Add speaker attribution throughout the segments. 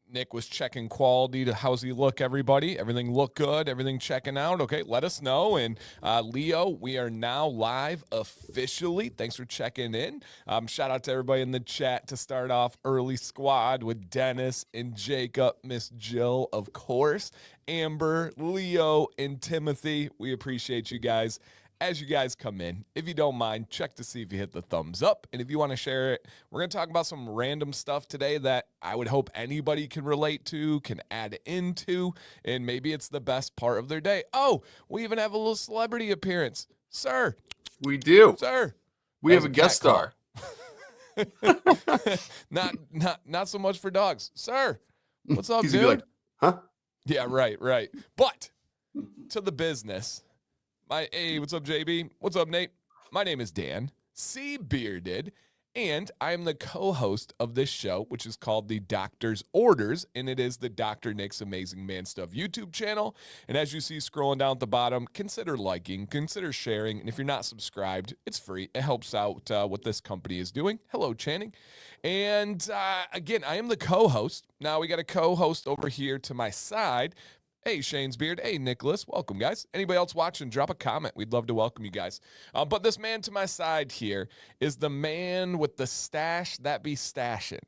Speaker 1: Nick was checking quality to how's he look, everybody. Everything look good? Everything checking out? Okay, let us know. And Leo, we are now live officially. Thanks for checking in. Shout out to everybody in the chat to start off early squad with Dennis and Jacob, Miss Jill, of course, Amber, Leo, and Timothy. We appreciate you guys. As you guys come in, if you don't mind, check to see if you hit the thumbs up. And if you want to share it, we're going to talk about some random stuff today that I would hope anybody can relate to, can add into, and maybe it's the best part of their day. Oh, we even have a little celebrity appearance. Sir.
Speaker 2: We do.
Speaker 1: Sir.
Speaker 2: We have a guest star.
Speaker 1: Not so much for dogs. Sir, what's up,
Speaker 2: He's
Speaker 1: dude?
Speaker 2: like, huh?
Speaker 1: Yeah, right. But to the business. Hey, what's up, JB? What's up, Nate? My name is Dan C. Bearded, and I am the co-host of this show, which is called The Doctor's Orders, and it is the Dr. Nick's Amazing Man Stuff YouTube channel. And as you see scrolling down at the bottom, consider liking, consider sharing, and if you're not subscribed, it's free. It helps out what this company is doing. Hello, Channing. And again, I am the co-host. Now we got a co-host over here to my side. Hey, Shane's Beard. Hey, Nicholas. Welcome, guys. Anybody else watching, drop a comment. We'd love to welcome you guys. But this man to my side here is the man with the stash that be stashing.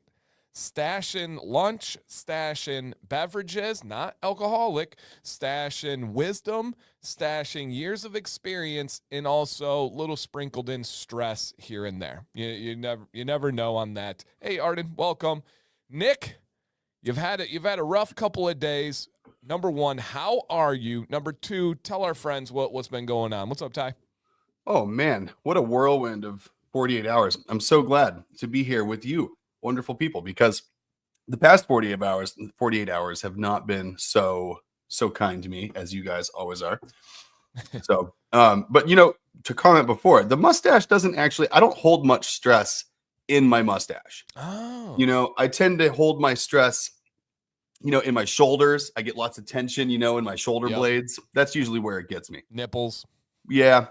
Speaker 1: Stashing lunch, stashing beverages, not alcoholic, stashing wisdom, stashing years of experience, and also little sprinkled in stress here and there. You never know on that. Hey, Arden, welcome. Nick, you've had a rough couple of days. Number one, how are you? Number two, tell our friends what's been going on. What's up, Ty?
Speaker 2: Oh, man. What a whirlwind of 48 hours. I'm so glad to be here with you, wonderful people, because the past 48 hours have not been so kind to me, as you guys always are. So, but, to comment before, the mustache doesn't actually, I don't hold much stress in my mustache.
Speaker 1: Oh.
Speaker 2: I tend to hold my stress in my shoulders. I get lots of tension, in my shoulder blades. That's usually where it gets me.
Speaker 1: Nipples.
Speaker 2: Yeah.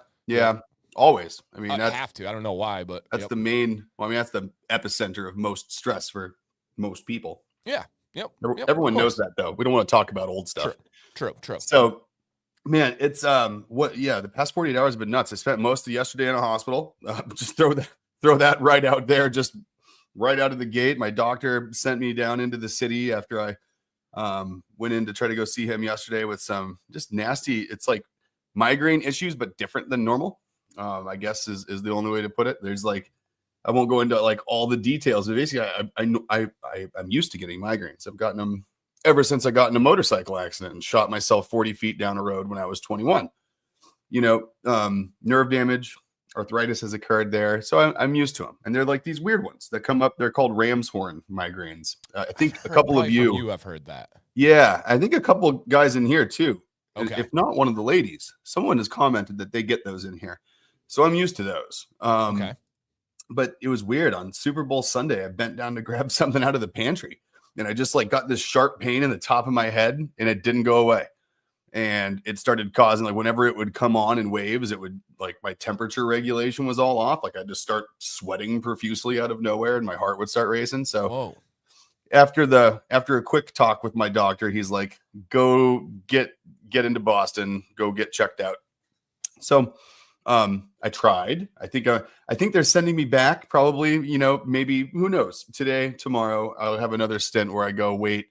Speaker 2: Always. I mean,
Speaker 1: I have to. I don't know why, but
Speaker 2: that's the main. Well, I mean, that's the epicenter of most stress for most people.
Speaker 1: Yeah. Yep.
Speaker 2: Everyone knows that, though. We don't want to talk about old stuff.
Speaker 1: True.
Speaker 2: So, man, it's the past 48 hours have been nuts. I spent most of yesterday in a hospital. Just throw that right out there, just right out of the gate. My doctor sent me down into the city after I went in to try to go see him yesterday with some just nasty, it's like migraine issues, but different than normal. I guess is the only way to put it. There's I won't go into all the details, but basically I'm used to getting migraines. I've gotten them ever since I got in a motorcycle accident and shot myself 40 feet down a road when I was 21. Nerve damage, arthritis has occurred there. So I'm used to them. And they're like these weird ones that come up. They're called ram's horn migraines. I think a couple of you
Speaker 1: have heard that.
Speaker 2: Yeah. I think a couple of guys in here too.
Speaker 1: Okay.
Speaker 2: If not one of the ladies, someone has commented that they get those in here. So I'm used to those.
Speaker 1: Okay.
Speaker 2: But it was weird. On Super Bowl Sunday, I bent down to grab something out of the pantry and I just got this sharp pain in the top of my head and it didn't go away. And it started causing whenever it would come on in waves, it would my temperature regulation was all off. I'd just start sweating profusely out of nowhere and my heart would start racing. So
Speaker 1: whoa.
Speaker 2: After a quick talk with my doctor, he's like, go get into Boston, go get checked out. So I tried. I think they're sending me back probably, maybe, who knows, today, tomorrow, I'll have another stint where I go wait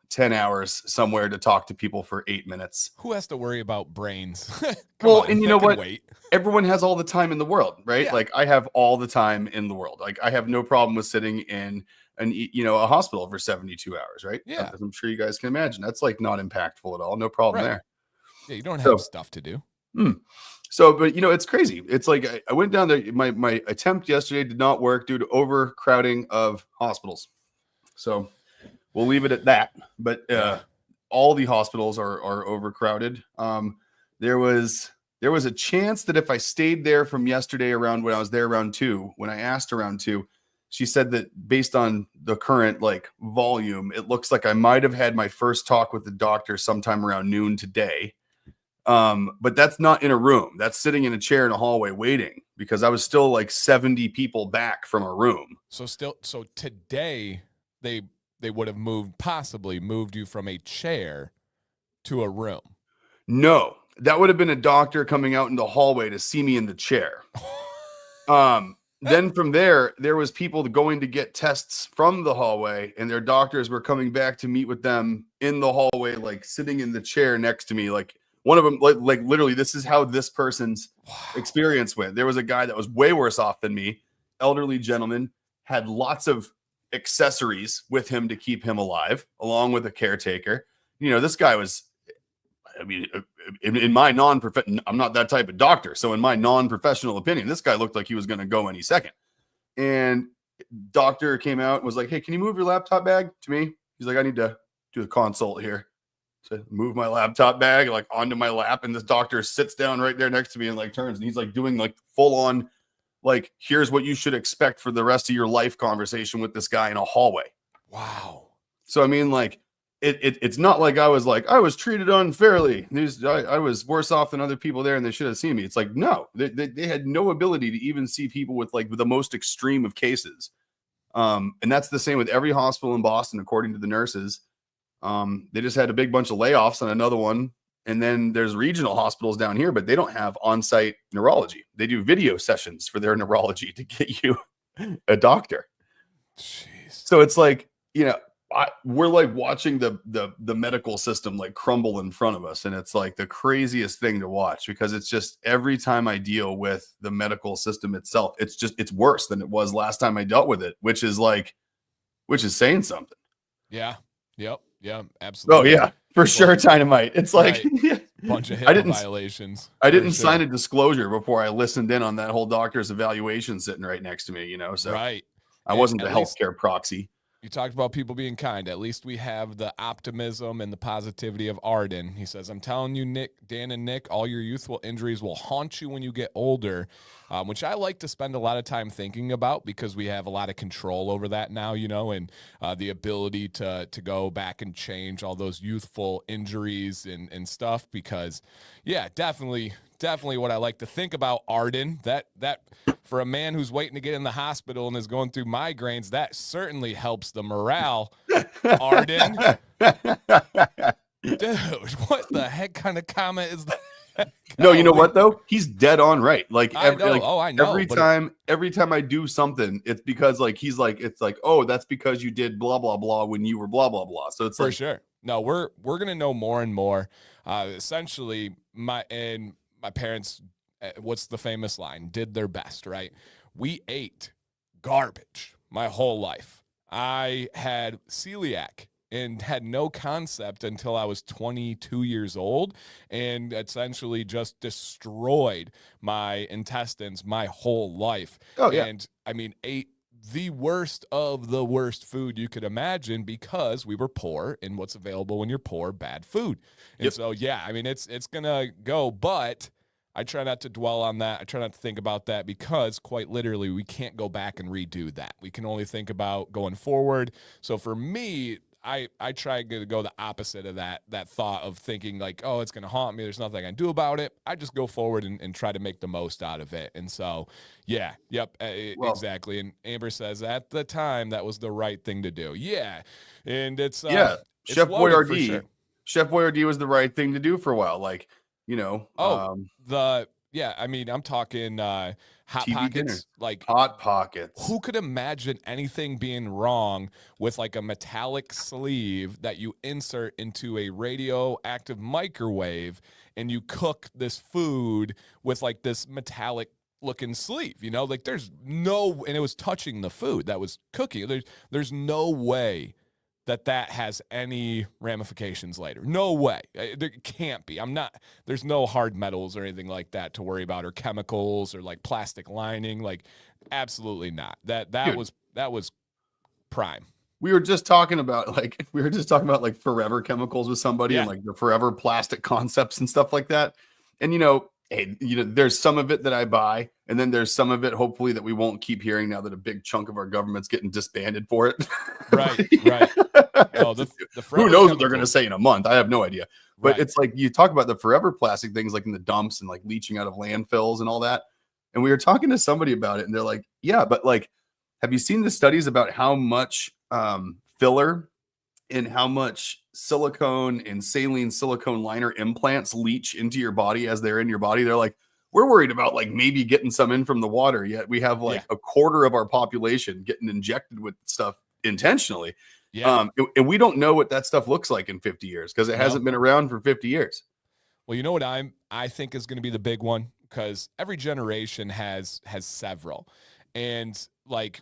Speaker 2: 10 hours somewhere to talk to people for 8 minutes.
Speaker 1: Who has to worry about brains?
Speaker 2: Well, and you know what?
Speaker 1: Wait.
Speaker 2: Everyone has all the time in the world, right?
Speaker 1: Yeah.
Speaker 2: I have all the time in the world. I have no problem with sitting in a hospital for 72 hours, right?
Speaker 1: Yeah.
Speaker 2: As I'm sure you guys can imagine. That's not impactful at all. No problem there.
Speaker 1: Yeah, you don't have stuff to do.
Speaker 2: So, but it's crazy. It's I went down there. My attempt yesterday did not work due to overcrowding of hospitals. So we'll leave it at that. But all the hospitals are overcrowded. There was a chance that if I stayed there from yesterday around when I was there around 2, when I asked around 2, she said that based on the current volume, it looks like I might have had my first talk with the doctor sometime around noon today. But that's not in a room. That's sitting in a chair in a hallway waiting because I was still 70 people back from a room.
Speaker 1: So today they they would have possibly moved you from a chair to a room.
Speaker 2: No, that would have been a doctor coming out in the hallway to see me in the chair. Then from there was people going to get tests from the hallway, and their doctors were coming back to meet with them in the hallway, like sitting in the chair next to me. Like one of them, like literally, this is how this person's experience went. There was a guy that was way worse off than me, elderly gentleman, had lots of accessories with him to keep him alive, along with a caretaker. You know, this guy was, I mean, in my non-professional, I'm not that type of doctor. So in my non-professional opinion, this guy looked like he was going to go any second. And doctor came out and was like, "Hey, can you move your laptop bag to me?" He's like, "I need to do a consult here." So move my laptop bag like onto my lap. And this doctor sits down right there next to me and like turns, and he's like doing like full on, like, here's what you should expect for the rest of your life conversation with this guy in a hallway.
Speaker 1: Wow.
Speaker 2: So, I mean, like, it's not like I was treated unfairly. I was worse off than other people there and they should have seen me. It's like, no, they had no ability to even see people with like the most extreme of cases. And that's the same with every hospital in Boston, according to the nurses. They just had a big bunch of layoffs on another one. And then there's regional hospitals down here, but they don't have on-site neurology. They do video sessions for their neurology to get you a doctor.
Speaker 1: Jeez.
Speaker 2: So it's like, you know, we're like watching the medical system like crumble in front of us. And it's like the craziest thing to watch, because it's just every time I deal with the medical system itself, it's worse than it was last time I dealt with it, which is saying something.
Speaker 1: Yeah. Yep. Yeah, absolutely.
Speaker 2: Oh yeah, for sure. Dynamite. It's like
Speaker 1: right. Bunch of HIPAA violations.
Speaker 2: I didn't sign a disclosure before I listened in on that whole doctor's evaluation sitting right next to me, you know, so
Speaker 1: right.
Speaker 2: I wasn't the healthcare proxy.
Speaker 1: You talked about people being kind. At least we have the optimism and the positivity of Arden. He says, "I'm telling you, Nick, Dan, and Nick, all your youthful injuries will haunt you when you get older," which I like to spend a lot of time thinking about, because we have a lot of control over that now, you know, and the ability to go back and change all those youthful injuries and stuff. Because, yeah, definitely what I like to think about, Arden. That for a man who's waiting to get in the hospital and is going through migraines, that certainly helps the morale. Arden, dude, what the heck kind of comment is that?
Speaker 2: No, you know what though? He's dead on right. Like,
Speaker 1: I know. I know.
Speaker 2: Every time I do something, it's because like he's like, it's like, oh, that's because you did blah blah blah when you were blah blah blah. So it's
Speaker 1: for sure. No, we're gonna know more and more. Essentially, my parents, what's the famous line? Did their best, right? We ate garbage my whole life. I had celiac and had no concept until I was 22 years old, and essentially just destroyed my intestines my whole life.
Speaker 2: Oh, yeah.
Speaker 1: And I mean, ate the worst of the worst food you could imagine, because we were poor, and what's available when you're poor, bad food. And so, yeah, I mean, it's going to go, but I try not to dwell on that. I try not to think about that, because quite literally we can't go back and redo that. We can only think about going forward. So for me, I try to go the opposite of that thought of thinking like, oh, it's going to haunt me, there's nothing I can do about it. I just go forward and try to make the most out of it. And so, yeah, yep, exactly. And Amber says at the time that was the right thing to do. Yeah, and it's
Speaker 2: Chef Boyardee. Chef Boyardee was the right thing to do for a while. Like, you know,
Speaker 1: I mean, I'm talking Hot
Speaker 2: TV
Speaker 1: Pockets,
Speaker 2: dinner.
Speaker 1: like
Speaker 2: Hot Pockets.
Speaker 1: Who could imagine anything being wrong with like a metallic sleeve that you insert into a radioactive microwave, and you cook this food with like this metallic looking sleeve, you know, like there's no, and it was touching the food that was cooking. There's no way that has any ramifications later. No way. There can't be. There's no hard metals or anything like that to worry about, or chemicals or like plastic lining. Like, absolutely not. That was prime.
Speaker 2: We were just talking about like forever chemicals with somebody, and like the forever plastic concepts and stuff like that. And, you know, hey, you know, there's some of it that I buy, and then there's some of it, hopefully, that we won't keep hearing now that a big chunk of our government's getting disbanded for it.
Speaker 1: Right. Oh,
Speaker 2: who knows what they're going to say in a month? I have no idea. But it's like you talk about the forever plastic things, like in the dumps and like leaching out of landfills and all that. And we were talking to somebody about it, and they're like, yeah, but like, have you seen the studies about how much filler and how much silicone and saline silicone liner implants leach into your body as they're in your body. They're like, we're worried about like maybe getting some in from the water, yet we have like a quarter of our population getting injected with stuff intentionally. And we don't know what that stuff looks like in 50 years because it hasn't been around for 50 years.
Speaker 1: Well, you know what I think is going to be the big one, because every generation has several. And like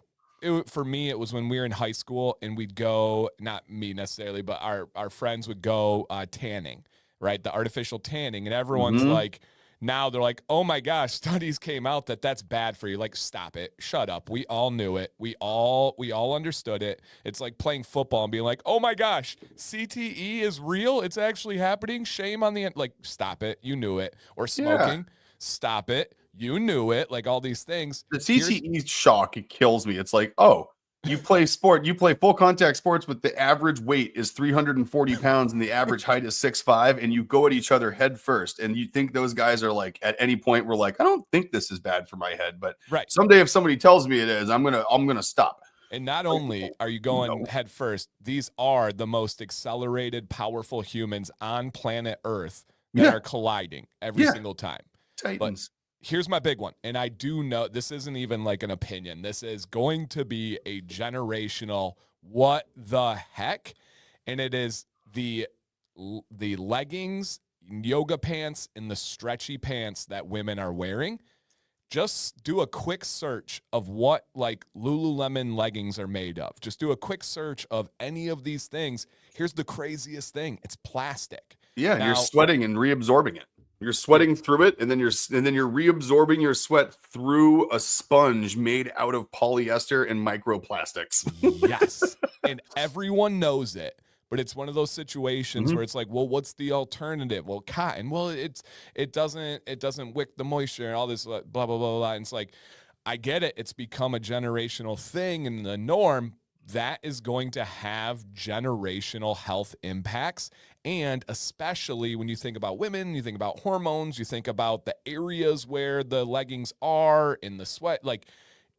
Speaker 1: for me, it was when we were in high school and we'd go, not me necessarily, but our friends would go tanning, right? The artificial tanning. And everyone's like, now they're like, oh my gosh, studies came out that that's bad for you. Like, stop it. Shut up. We all knew it. We all understood it. It's like playing football and being like, oh my gosh, CTE is real. It's actually happening. Shame on the, like, stop it. You knew it. Or smoking. Stop it. You knew it. Like all these things.
Speaker 2: The CTE shock, it kills me. It's like, oh, you play full contact sports, but the average weight is 340 pounds and the average height is 6'5", and you go at each other head first. And you think those guys are like, at any point, we're like, I don't think this is bad for my head, but someday if somebody tells me it is, I'm gonna stop.
Speaker 1: And not only are you going head first, these are the most accelerated, powerful humans on planet Earth that are colliding every single time.
Speaker 2: Titans.
Speaker 1: Here's my big one. And I do know this isn't even like an opinion. This is going to be a generational what the heck. And it is the leggings, yoga pants, and the stretchy pants that women are wearing. Just do a quick search of what like Lululemon leggings are made of. Just do a quick search of any of these things. Here's the craziest thing. It's plastic.
Speaker 2: Yeah, now, you're sweating and reabsorbing it. You're sweating through it, and then you're reabsorbing your sweat through a sponge made out of polyester and microplastics.
Speaker 1: Yes, and everyone knows it, but it's one of those situations where it's like, well, what's the alternative? Well, cotton. Well, it doesn't wick the moisture and all this blah blah blah blah. And it's like, I get it. It's become a generational thing and the norm. That is going to have generational health impacts. And especially when you think about women, you think about hormones, you think about the areas where the leggings are in the sweat, like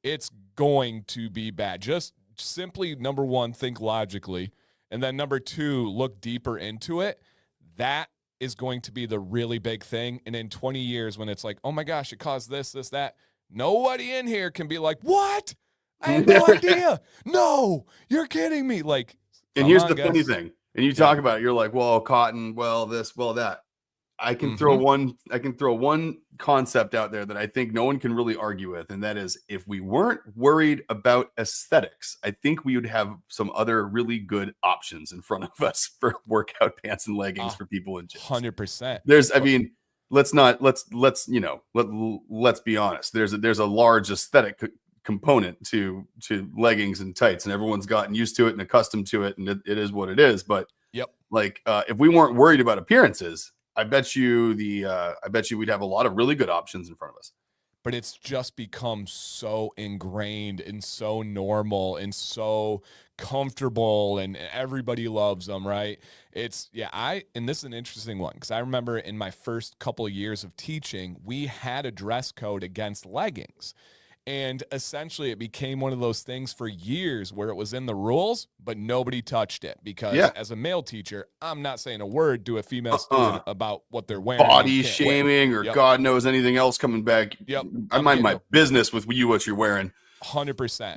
Speaker 1: it's going to be bad. Just simply, number one, think logically. And then number two, look deeper into it. That is going to be the really big thing. And in 20 years, when it's like, oh my gosh, it caused this, that, nobody in here can be like, what? I had no idea. No, you're kidding me. Like,
Speaker 2: and here's the funny thing. And you talk about it, you're like, well, cotton, well, this, well, that. I can throw one concept out there that I think no one can really argue with, and that is, if we weren't worried about aesthetics, I think we would have some other really good options in front of us for workout pants and leggings for people in gyms.
Speaker 1: 100%.
Speaker 2: There's, I mean, let's be honest. There's a large aesthetic component to leggings and tights, and everyone's gotten used to it and accustomed to it, and it is what it is. But like if we weren't worried about appearances, I bet you we'd have a lot of really good options in front of us.
Speaker 1: But it's just become so ingrained and so normal and so comfortable, and everybody loves them, right? And this is an interesting one, because I remember in my first couple of years of teaching, we had a dress code against leggings. And essentially, it became one of those things for years where it was in the rules, but nobody touched it. Because as a male teacher, I'm not saying a word to a female student about what they're wearing.
Speaker 2: Body shaming or God knows anything else coming back. I mind my business with you, what you're wearing.
Speaker 1: 100%.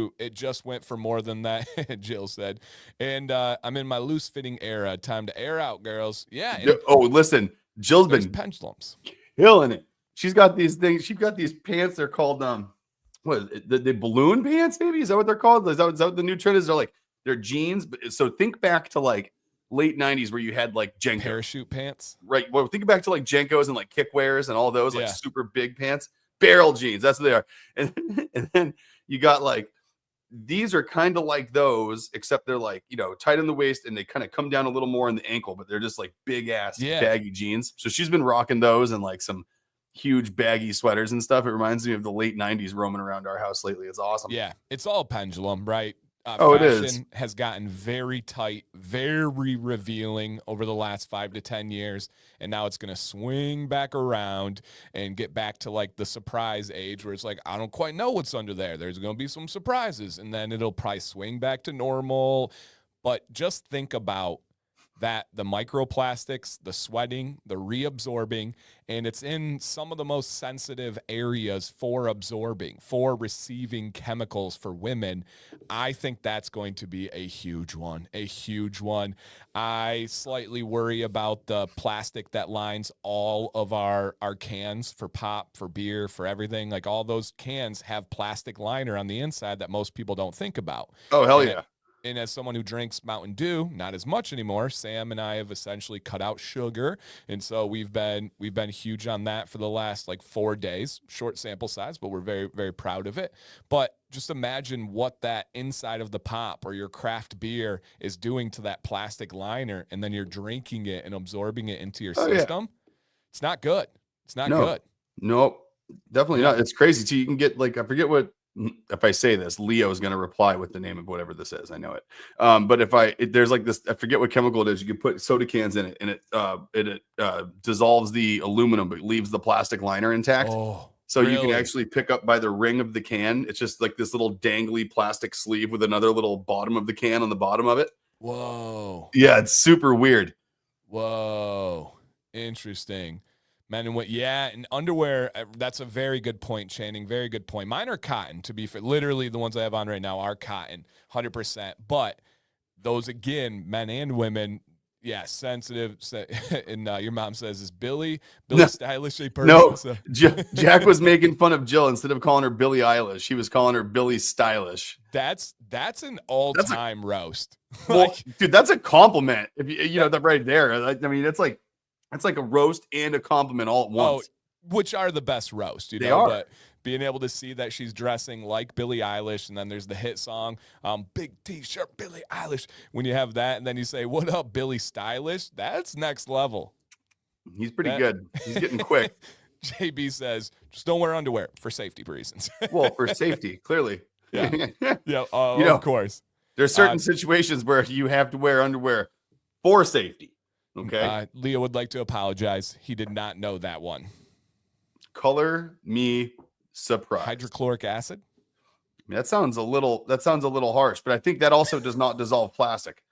Speaker 1: It just went for more than that, Jill said. And I'm in my loose fitting era. Time to air out, girls. Yeah.
Speaker 2: Listen, Jill's been
Speaker 1: pendulums
Speaker 2: killing it. She's got these things. She's got these pants. They're called what is it? The balloon pants? Maybe is that what they're called? Is that what the new trend is? They're jeans. But so think back to like late '90s where you had like Jenko
Speaker 1: parachute pants,
Speaker 2: right? Well, think back to like Jenkos and like kickwears and all those like super big pants, barrel jeans. That's what they are. And then you got like, these are kind of like those, except they're like, tight in the waist and they kind of come down a little more in the ankle, but they're just like big ass baggy jeans. So she's been rocking those and like some huge baggy sweaters and stuff. It reminds me of the late 90s roaming around our house lately. It's awesome.
Speaker 1: Yeah, it's all pendulum, right?
Speaker 2: It is.
Speaker 1: Fashion has gotten very tight, very revealing over the last 5 to 10 years. And now it's going to swing back around and get back to like the surprise age where it's like, I don't quite know what's under there. There's going to be some surprises. And then it'll probably swing back to normal. But just think about that, the microplastics, the sweating, the reabsorbing, and it's in some of the most sensitive areas for absorbing, for receiving chemicals for women. I think that's going to be a huge one, a huge one. I slightly worry about the plastic that lines all of our cans for pop, for beer, for everything. Like all those cans have plastic liner on the inside that most people don't think about.
Speaker 2: Oh, hell yeah.
Speaker 1: And as someone who drinks Mountain Dew, not as much anymore, Sam and I have essentially cut out sugar. And so we've been huge on that for the last like 4 days, short sample size, but we're very, very proud of it. But just imagine what that inside of the pop or your craft beer is doing to that plastic liner. And then you're drinking it and absorbing it into your system. Yeah. It's not good. It's not good.
Speaker 2: Nope. Definitely not. It's crazy too. You can get like, I forget what, if I say this, Leo is going to reply with the name of whatever this is. I know it. But there's like this, I forget what chemical it is. You can put soda cans in it and it dissolves the aluminum, but leaves the plastic liner intact.
Speaker 1: Oh,
Speaker 2: so
Speaker 1: really?
Speaker 2: You can actually pick up by the ring of the can. It's just like this little dangly plastic sleeve with another little bottom of the can on the bottom of it.
Speaker 1: Whoa.
Speaker 2: Yeah. It's super weird.
Speaker 1: Whoa. Interesting. Men and what? Yeah, and underwear. That's a very good point, Channing. Very good point. Mine are cotton. To be fair, literally the ones I have on right now are cotton, 100%. But those again, men and women, yeah, sensitive. And your mom says, "Is Billy stylish a person?"
Speaker 2: No,
Speaker 1: so.
Speaker 2: Jack was making fun of Jill instead of calling her Billie Eilish. He was calling her Billy Stylish.
Speaker 1: That's an all-time roast.
Speaker 2: Well, dude, that's a compliment. If you know that right there. I mean, it's like a roast and a compliment all at once.
Speaker 1: Oh, which are the best roast, you
Speaker 2: they
Speaker 1: know?
Speaker 2: Are.
Speaker 1: But being able to see that she's dressing like Billie Eilish, and then there's the hit song, Big T-shirt, Billie Eilish. When you have that, and then you say, "What up, Billy Stylish?" That's next level.
Speaker 2: He's pretty good. He's getting quick.
Speaker 1: JB says, "Just don't wear underwear for safety reasons."
Speaker 2: Well, for safety, clearly.
Speaker 1: Yeah. Yeah. Of course.
Speaker 2: There's certain situations where you have to wear underwear for safety. Okay.
Speaker 1: Leo would like to apologize. He did not know that one.
Speaker 2: Color me surprised.
Speaker 1: Hydrochloric acid.
Speaker 2: I mean, that sounds a little harsh, but I think that also does not dissolve plastic.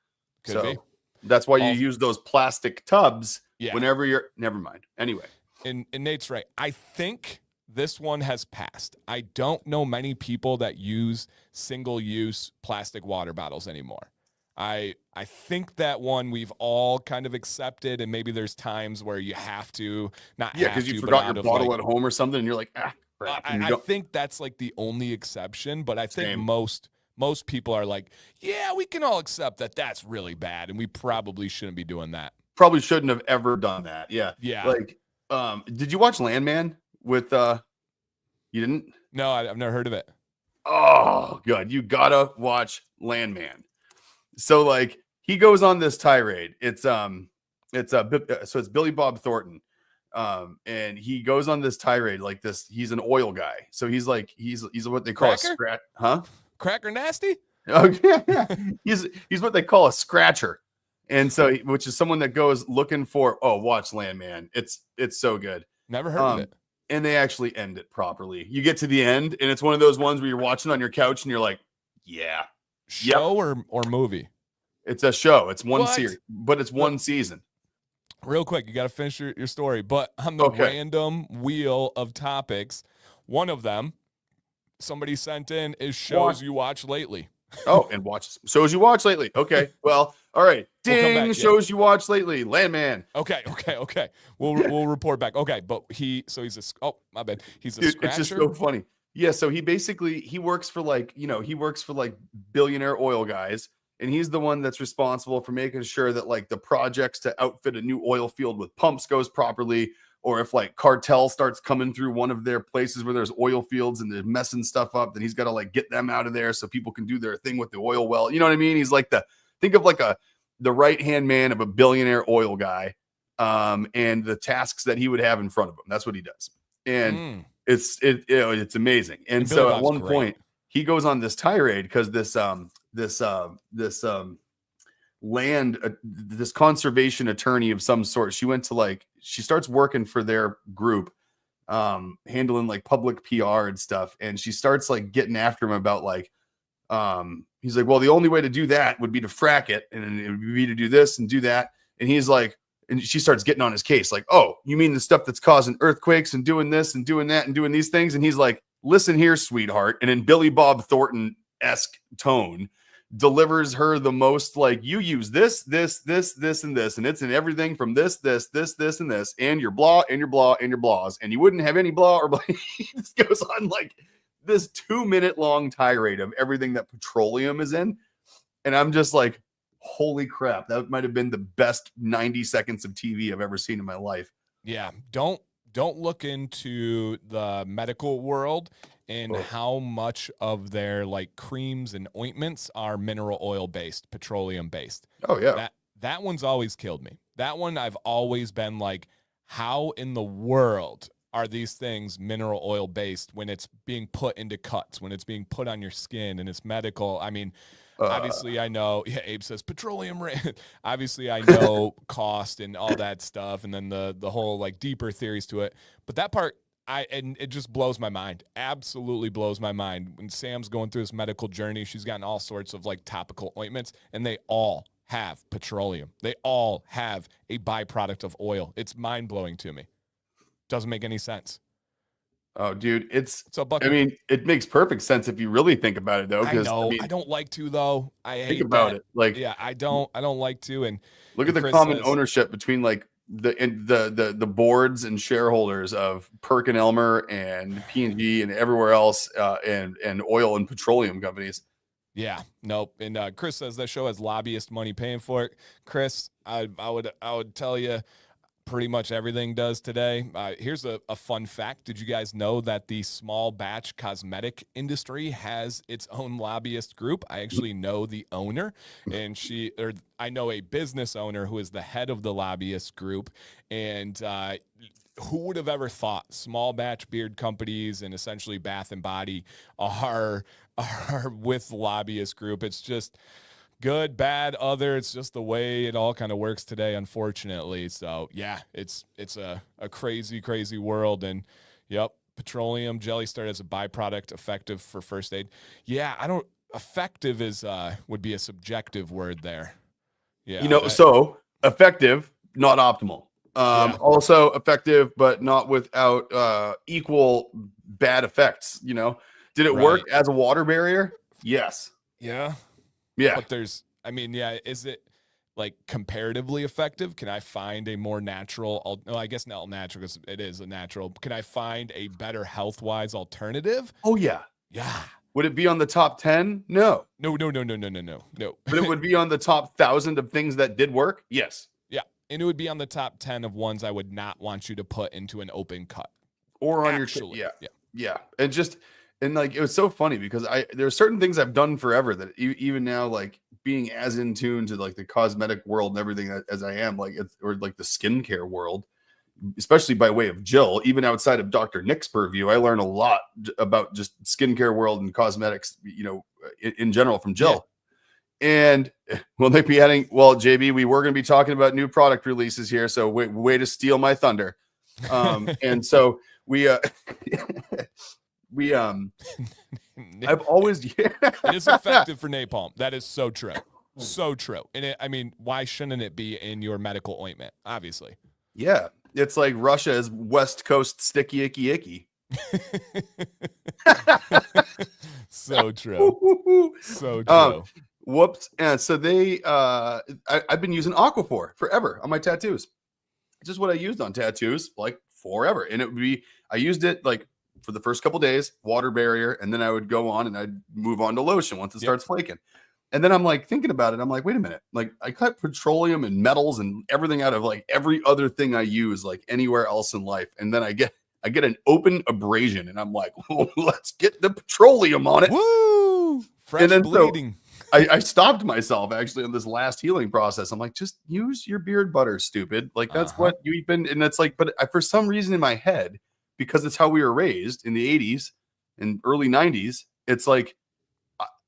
Speaker 1: Could be.
Speaker 2: That's why you use those plastic tubs whenever you're. Never mind. Anyway.
Speaker 1: And Nate's right. I think this one has passed. I don't know many people that use single-use plastic water bottles anymore. I think that one we've all kind of accepted, and maybe there's times where you have to
Speaker 2: because you forgot your bottle at home or something, and you're like,
Speaker 1: I think that's like the only exception, but I think most people are like, yeah, we can all accept that that's really bad, and we probably shouldn't be doing that.
Speaker 2: Probably shouldn't have ever done that. Yeah. Like, did you watch Landman with? You didn't?
Speaker 1: No, I've never heard of it.
Speaker 2: Oh, good. You gotta watch Landman. So like he goes on this tirade. It's Billy Bob Thornton. And he goes on this tirade like this. He's an oil guy. So he's what they call a scratch, huh?
Speaker 1: Cracker nasty?
Speaker 2: Okay. He's what they call a scratcher. And so which is someone that goes looking for watch Landman. It's so good.
Speaker 1: Never heard of it.
Speaker 2: And they actually end it properly. You get to the end, and it's one of those ones where you're watching on your couch and you're like, yeah.
Speaker 1: Show or movie?
Speaker 2: It's a show. It's one series, but it's one season.
Speaker 1: Real quick, you got to finish your story. But on the random wheel of topics, one of them, somebody sent in, is shows you watch lately.
Speaker 2: Oh, and shows you watch lately. Okay. Well, all right. Ding, shows you watch lately. Landman.
Speaker 1: Okay. We'll report back. Okay, but he's my bad. He's a scratcher.
Speaker 2: It's just so funny. Yeah, so he works for billionaire oil guys, and he's the one that's responsible for making sure that like the projects to outfit a new oil field with pumps goes properly, or if like cartel starts coming through one of their places where there's oil fields and they're messing stuff up, then he's got to like get them out of there so people can do their thing with the oil well. You know what I mean? He's like think of like the right-hand man of a billionaire oil guy, and the tasks that he would have in front of him. That's what he does. And it's amazing. And so at one point he goes on this tirade because this this conservation attorney of some sort. She starts working for their group, handling like public PR and stuff. And she starts like getting after him about like, he's like, well, the only way to do that would be to frack it. And it would be to do this and do that. And he's like, and she starts getting on his case. Like, oh, you mean the stuff that's causing earthquakes and doing this and doing that and doing these things? And he's like, listen here, sweetheart. And in Billy Bob Thornton-esque tone, delivers her the most like, you use this, and this, and it's in everything from this, and this, and your blah, and your blah, and your blahs, and you wouldn't have any blah or blah. This goes on like this 2-minute long tirade of everything that petroleum is in. And I'm just like, holy crap, that might have been the best 90 seconds of TV I've ever seen in my life.
Speaker 1: Yeah, don't look into the medical world and how much of their like creams and ointments are mineral oil based, petroleum based.
Speaker 2: Oh yeah.
Speaker 1: That one's always killed me. That one I've always been like, how in the world are these things mineral oil based when it's being put into cuts, when it's being put on your skin and it's medical? I mean, obviously I know, yeah, Abe says petroleum. Obviously I know cost and all that stuff. And then the whole like deeper theories to it. But that part, and it just blows my mind. Absolutely blows my mind. When Sam's going through this medical journey, she's gotten all sorts of like topical ointments and they all have petroleum. They all have a byproduct of oil. It's mind blowing to me. Doesn't make any sense.
Speaker 2: Oh, dude,
Speaker 1: I
Speaker 2: mean, it makes perfect sense if you really think about it, though.
Speaker 1: I know. I don't like to, though. I hate
Speaker 2: think about it. Like,
Speaker 1: yeah, I don't like to. And
Speaker 2: look at the common ownership between like the boards and shareholders of PerkinElmer and P&G and everywhere else, and oil and petroleum companies.
Speaker 1: Yeah, nope. And Chris says that show has lobbyist money paying for it. Chris, I would tell you, pretty much everything does today. Here's a fun fact. Did you guys know that the small batch cosmetic industry has its own lobbyist group? I actually know the owner, and I know a business owner who is the head of the lobbyist group. And who would have ever thought small batch beard companies and essentially Bath and Body are with lobbyist group? It's just good, bad, other. It's just the way it all kind of works today, unfortunately. So yeah, it's a crazy, crazy world. And yep, petroleum jelly started as a byproduct, effective for first aid. Yeah, effective would be a subjective word there. Yeah.
Speaker 2: So effective, not optimal. Also effective, but not without equal bad effects. Did it work as a water barrier? Yes.
Speaker 1: Yeah.
Speaker 2: Yeah.
Speaker 1: But is it like comparatively effective? Can I find a more natural? No, I guess not natural because it is a natural. Can I find a better health-wise alternative?
Speaker 2: Oh, yeah.
Speaker 1: Yeah.
Speaker 2: Would it be on the top 10? No.
Speaker 1: No.
Speaker 2: But it would be on the top 1,000 of things that did work? Yes.
Speaker 1: Yeah. And it would be on the top 10 of ones I would not want you to put into an open cut.
Speaker 2: Or on your... Yeah. And like, it was so funny because there are certain things I've done forever that even now, like being as in tune to like the cosmetic world and everything as I am, like or like the skincare world, especially by way of Jill, even outside of Dr. Nick's purview, I learn a lot about just skincare world and cosmetics, in general from Jill. Yeah. And will they be adding, JB, we were going to be talking about new product releases here. So way to steal my thunder. And so I've always
Speaker 1: it is effective for napalm. That is so true. So true. And why shouldn't it be in your medical ointment? Obviously.
Speaker 2: Yeah. It's like Russia's West Coast sticky icky icky.
Speaker 1: So true. So true.
Speaker 2: Whoops. And so I've been using Aquaphor forever on my tattoos. It's just what I used on tattoos like forever. And I used it like for the first couple days, water barrier, and then I would go on and I'd move on to lotion once it starts flaking. And then I'm like thinking about it. I'm like, wait a minute. Like I cut petroleum and metals and everything out of like every other thing I use like anywhere else in life. And then I get an open abrasion and I'm like, well, let's get the petroleum on it.
Speaker 1: Woo! Fresh bleeding.
Speaker 2: So I stopped myself actually on this last healing process. I'm like, just use your beard butter, stupid. Like that's what you've been. And it's like, but for some reason in my head, because it's how we were raised in the 80s and early 90s, it's like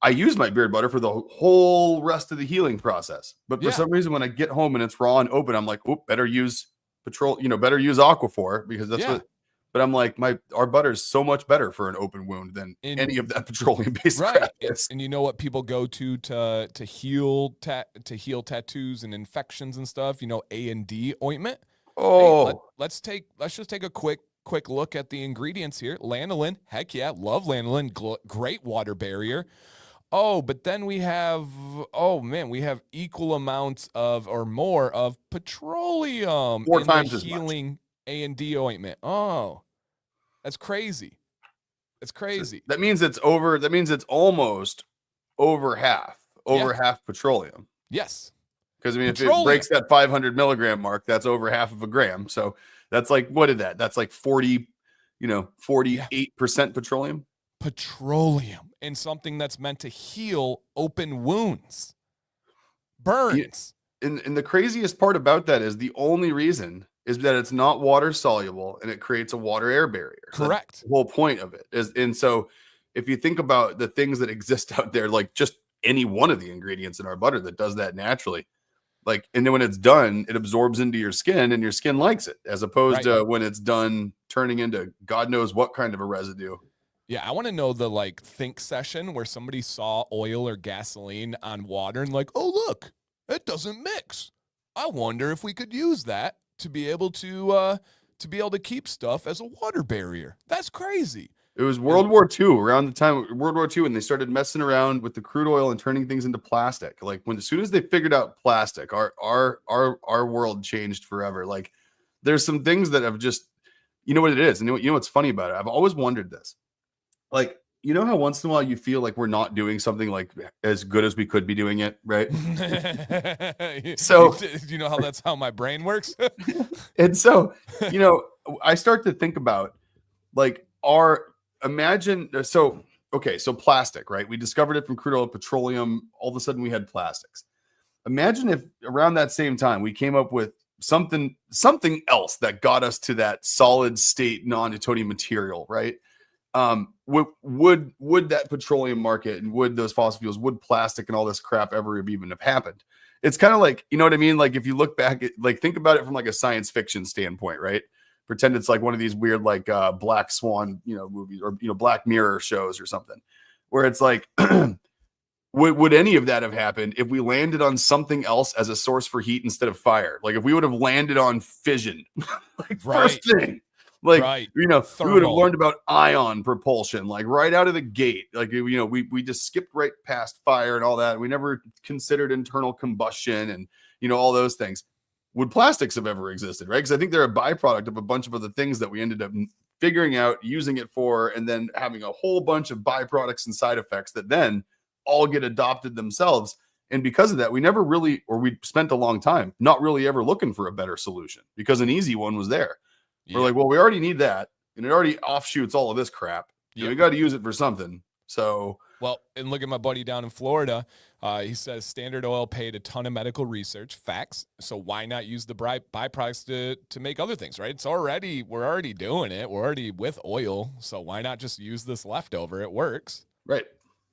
Speaker 2: I use my beard butter for the whole rest of the healing process. But for
Speaker 1: Yeah.
Speaker 2: some reason, when I get home and it's raw and open, I'm like, oh, better use better use Aquaphor because that's
Speaker 1: Yeah.
Speaker 2: what. But I'm like, our butter is so much better for an open wound than any of that petroleum based crap is.
Speaker 1: And you know what people go to heal tattoos and infections and stuff? You know, A&D ointment.
Speaker 2: Oh,
Speaker 1: Hey, let's just take a quick look at the ingredients here. Lanolin, heck yeah, love lanolin, great water barrier. Oh, but then we have equal amounts of or more of petroleum
Speaker 2: 4
Speaker 1: in the
Speaker 2: times as much.
Speaker 1: healing A&D ointment. Oh, that's crazy. That's crazy.
Speaker 2: That means it's almost over half petroleum.
Speaker 1: Yes.
Speaker 2: Because I mean, if it breaks that 500 milligram mark, that's over half of a gram. So that's like, what is that? That's like 48% petroleum.
Speaker 1: Petroleum in something that's meant to heal open wounds, burns.
Speaker 2: And the craziest part about that is the only reason is that it's not water soluble and it creates a water air barrier.
Speaker 1: Correct.
Speaker 2: That's the whole point of it is. And so if you think about the things that exist out there, like just any one of the ingredients in our butter that does that naturally, like, and then when it's done, it absorbs into your skin and your skin likes it, as opposed to when it's done turning into God knows what kind of a residue.
Speaker 1: Yeah, I want to know the think session where somebody saw oil or gasoline on water and like, oh look, it doesn't mix. I wonder if we could use that to be able to keep stuff as a water barrier. That's crazy.
Speaker 2: It was World War II, around the time World War II, and they started messing around with the crude oil and turning things into plastic. Like as soon as they figured out plastic, our world changed forever. Like there's some things that have just, you know what it is, and you know what's funny about it. I've always wondered this. Like, you know how once in a while you feel like we're not doing something like as good as we could be doing it, right? So
Speaker 1: you know how my brain works.
Speaker 2: And so, I start to think about like so plastic, right? We discovered it from crude oil, petroleum. All of a sudden we had plastics. Imagine if around that same time we came up with something else that got us to that solid state non-Newtonian material, right? Would that petroleum market and would those fossil fuels, would plastic and all this crap ever even have happened? It's kind of like, you know what I mean? Like if you look back at, like, think about it from like a science fiction standpoint, right? Pretend it's like one of these weird, like Black Swan, movies or, Black Mirror shows or something where it's like, would any of that have happened if we landed on something else as a source for heat instead of fire? Like if we would have landed on fission, like first thing, like, we would have learned about ion propulsion, like right out of the gate. Like, we just skipped right past fire and all that. We never considered internal combustion and, all those things. Would plastics have ever existed, right? Because I think they're a byproduct of a bunch of other things that we ended up figuring out, using it for, and then having a whole bunch of byproducts and side effects that then all get adopted themselves. And because of that, we never really, or we spent a long time not really ever looking for a better solution because an easy one was there. We're like, well, we already need that, and it already offshoots all of this crap. We got to use it for something. So,
Speaker 1: well, and look at my buddy down in Florida. He says Standard Oil paid a ton of medical research, facts. So why not use the byproducts to make other things, right? We're already doing it. We're already with oil. So why not just use this leftover? It works.
Speaker 2: Right.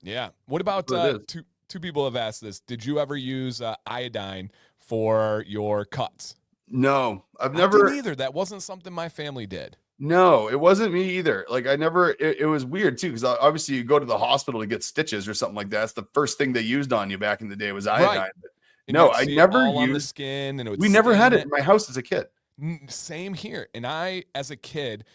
Speaker 1: Yeah. What about two people have asked this. Did you ever use iodine for your cuts?
Speaker 2: No, I've
Speaker 1: I
Speaker 2: never
Speaker 1: didn't either. That wasn't something my family did.
Speaker 2: No, it wasn't me either. Like I never, it was weird too. Cause obviously you go to the hospital to get stitches or something like that. That's the first thing they used on you back in the day was iodine.
Speaker 1: Right.
Speaker 2: But no, I never used
Speaker 1: on the skin and
Speaker 2: we never had it in my house as a kid.
Speaker 1: Same here. And as a kid,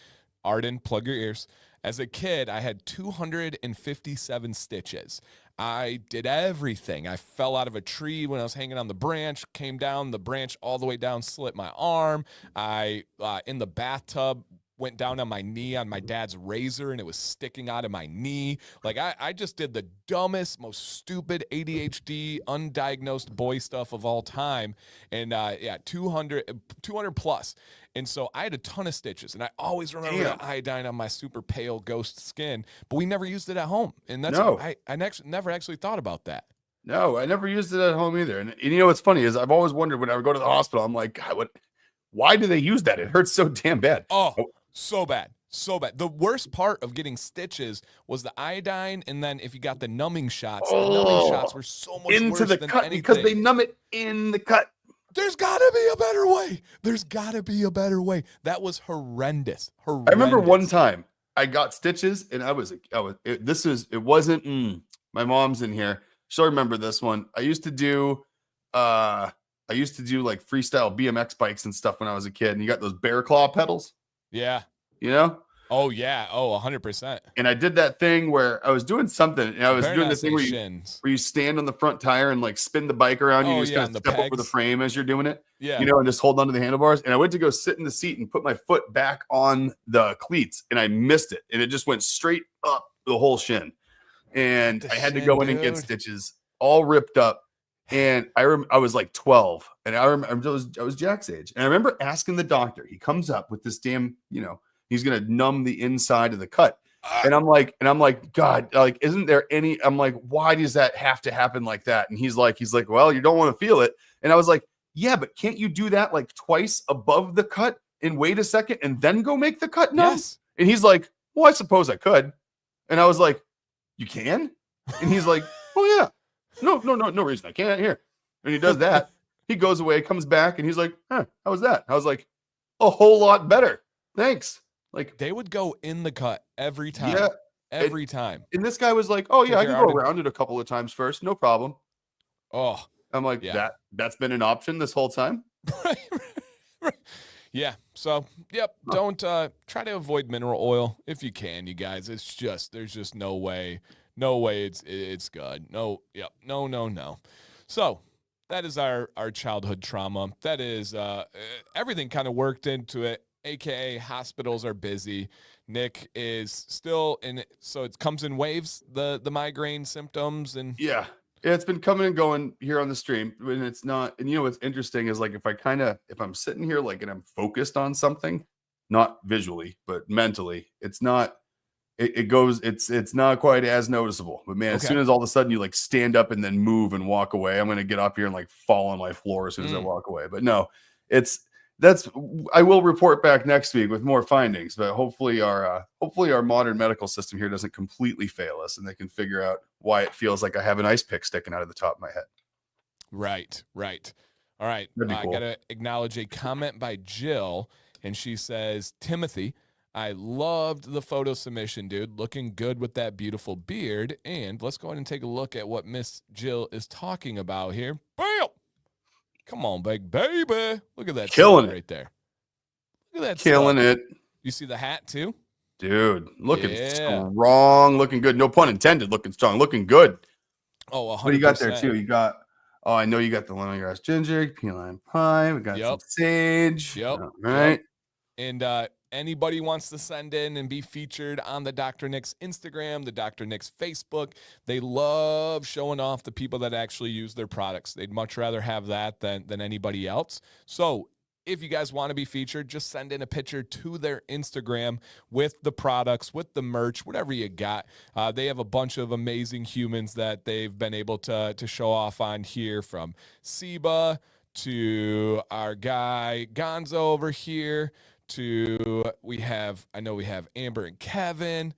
Speaker 1: Arden, plug your ears. As a kid, I had 257 stitches. I did everything. I fell out of a tree when I was hanging on the branch, came down the branch all the way down, slit my arm. I, in the bathtub, went down on my knee on my dad's razor and it was sticking out of my knee. Like I just did the dumbest, most stupid ADHD, undiagnosed boy stuff of all time. And 200 plus. And so I had a ton of stitches and I always remember the iodine on my super pale ghost skin, but we never used it at home. And that's, I never actually thought about that.
Speaker 2: No, I never used it at home either. And what's funny is I've always wondered when I would go to the hospital, I'm like, God, why do they use that? It hurts so damn bad.
Speaker 1: Oh, so bad. So bad. The worst part of getting stitches was the iodine, and then if you got the numbing shots, the numbing shots were so much
Speaker 2: Into
Speaker 1: worse
Speaker 2: the
Speaker 1: than
Speaker 2: cut because they
Speaker 1: anything.
Speaker 2: numb it in the cut.
Speaker 1: There's got to be a better way. There's got to be a better way. That was horrendous. Horrendous.
Speaker 2: I remember one time I got stitches, and it wasn't. My mom's in here. She'll remember this one. I used to do like freestyle BMX bikes and stuff when I was a kid, and you got those bear claw pedals.
Speaker 1: Yeah.
Speaker 2: You know?
Speaker 1: Oh, yeah. Oh, 100%.
Speaker 2: And I did that thing where I was doing something, and I was doing the thing where you stand on the front tire and like spin the bike around. You just kind of step over the frame as you're doing it.
Speaker 1: Yeah.
Speaker 2: You know, and just hold onto the handlebars. And I went to go sit in the seat and put my foot back on the cleats, and I missed it. And it just went straight up the whole shin. And I had to go in and get stitches all ripped up. And I was like 12, and I was Jack's age. And I remember asking the doctor, he comes up with this damn, he's going to numb the inside of the cut. And I'm like, God, like, isn't there any, I'm like, why does that have to happen like that? And he's like, well, you don't want to feel it. And I was like, yeah, but can't you do that like twice above the cut and wait a second and then go make the cut numb?
Speaker 1: Yes.
Speaker 2: And he's like, well, I suppose I could. And I was like, you can? And he's like, oh yeah, no reason I can't. Here. And he does that. He goes away, comes back, and he's like, how was that? I was like, a whole lot better. Thanks. Like,
Speaker 1: they would go in the cut every time.
Speaker 2: Yeah.
Speaker 1: Every time.
Speaker 2: And this guy was like, oh yeah, I can go around it a couple of times first. No problem.
Speaker 1: Oh,
Speaker 2: I'm like, that's been an option this whole time.
Speaker 1: Right. Yeah. So, yep. Don't try to avoid mineral oil if you can, you guys. It's just, there's just no way it's good. No. Yep. No. So that is our childhood trauma. That is everything kind of worked into it. AKA hospitals are busy. Nick is still in it, so it comes in waves, the migraine symptoms. And
Speaker 2: yeah, it's been coming and going here on the stream, and it's not. And what's interesting is like if I'm sitting here like and I'm focused on something, not visually but mentally, it's not. It's not quite as noticeable. But man, as soon as all of a sudden you like stand up and then move and walk away, I'm gonna get up here and like fall on my floor as soon as I walk away. But no, I will report back next week with more findings, but hopefully our modern medical system here doesn't completely fail us and they can figure out why it feels like I have an ice pick sticking out of the top of my head.
Speaker 1: Right. All right.
Speaker 2: Cool.
Speaker 1: I got to acknowledge a comment by Jill, and she says, Timothy, I loved the photo submission, dude. Looking good with that beautiful beard. And let's go ahead and take a look at what Miss Jill is talking about here. Bam! Come on, big baby. Look at that.
Speaker 2: Killing it
Speaker 1: right there. Look at that.
Speaker 2: Killing it.
Speaker 1: You see the hat too?
Speaker 2: Dude, looking strong, looking good. No pun intended, looking strong, looking good.
Speaker 1: Oh, 100%.
Speaker 2: What do you got there too? You got, I know you got the lemongrass ginger, key lime pie. We got some sage.
Speaker 1: Yep.
Speaker 2: All right.
Speaker 1: And anybody wants to send in and be featured on the Dr. Nick's Instagram, the Dr. Nick's Facebook, they love showing off the people that actually use their products. They'd much rather have that than anybody else. So if you guys want to be featured, just send in a picture to their Instagram with the products, with the merch, whatever you got. They have a bunch of amazing humans that they've been able to show off on here, from Seba to our guy Gonzo over here to we have Amber and Kevin.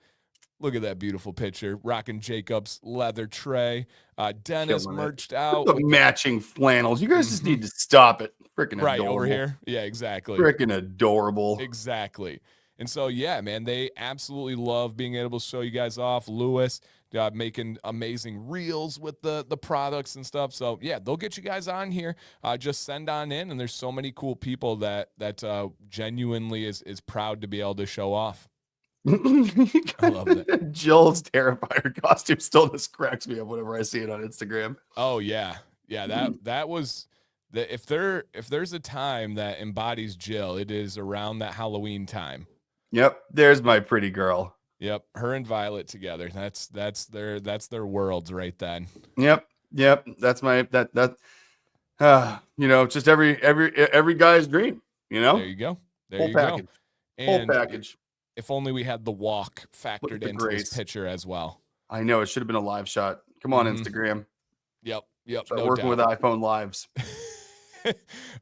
Speaker 1: Look at that beautiful picture. Rocking Jacob's leather tray. Dennis merched out.
Speaker 2: The matching flannels. You guys just need to stop it. Freaking adorable.
Speaker 1: Over here. Yeah, exactly.
Speaker 2: Freaking adorable.
Speaker 1: Exactly. And so, yeah, man, they absolutely love being able to show you guys off. Lewis making amazing reels with the products and stuff. So, yeah, they'll get you guys on here. Just send on in. And there's so many cool people that genuinely is proud to be able to show off. I love that.
Speaker 2: Jill's Terrifier costume still just cracks me up whenever I see it on Instagram.
Speaker 1: Oh, yeah. Yeah, that was... If there's a time that embodies Jill, it is around that Halloween time.
Speaker 2: Yep, there's my pretty girl.
Speaker 1: Yep, her and Violet together. That's their worlds right then.
Speaker 2: Yep. That's my just every guy's dream.
Speaker 1: There you go.
Speaker 2: Whole package.
Speaker 1: And
Speaker 2: whole package.
Speaker 1: If only we had the walk factored into this picture as well.
Speaker 2: I know, it should have been a live shot. Come on, Instagram.
Speaker 1: Yep.
Speaker 2: Start working with iPhone lives.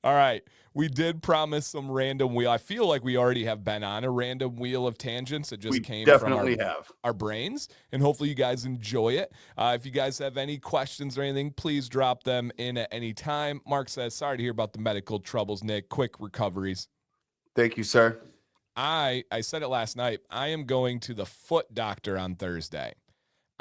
Speaker 1: All right. we did promise some random wheel. I feel like we already have been on a random wheel of tangents. It just
Speaker 2: We
Speaker 1: came
Speaker 2: definitely
Speaker 1: from
Speaker 2: have.
Speaker 1: our brains, and hopefully you guys enjoy it. If you guys have any questions or anything, please drop them in at any time. Mark says, sorry to hear about the medical troubles, Nick. Quick recoveries.
Speaker 2: Thank you, sir.
Speaker 1: I said it last night. I am going to the foot doctor on Thursday.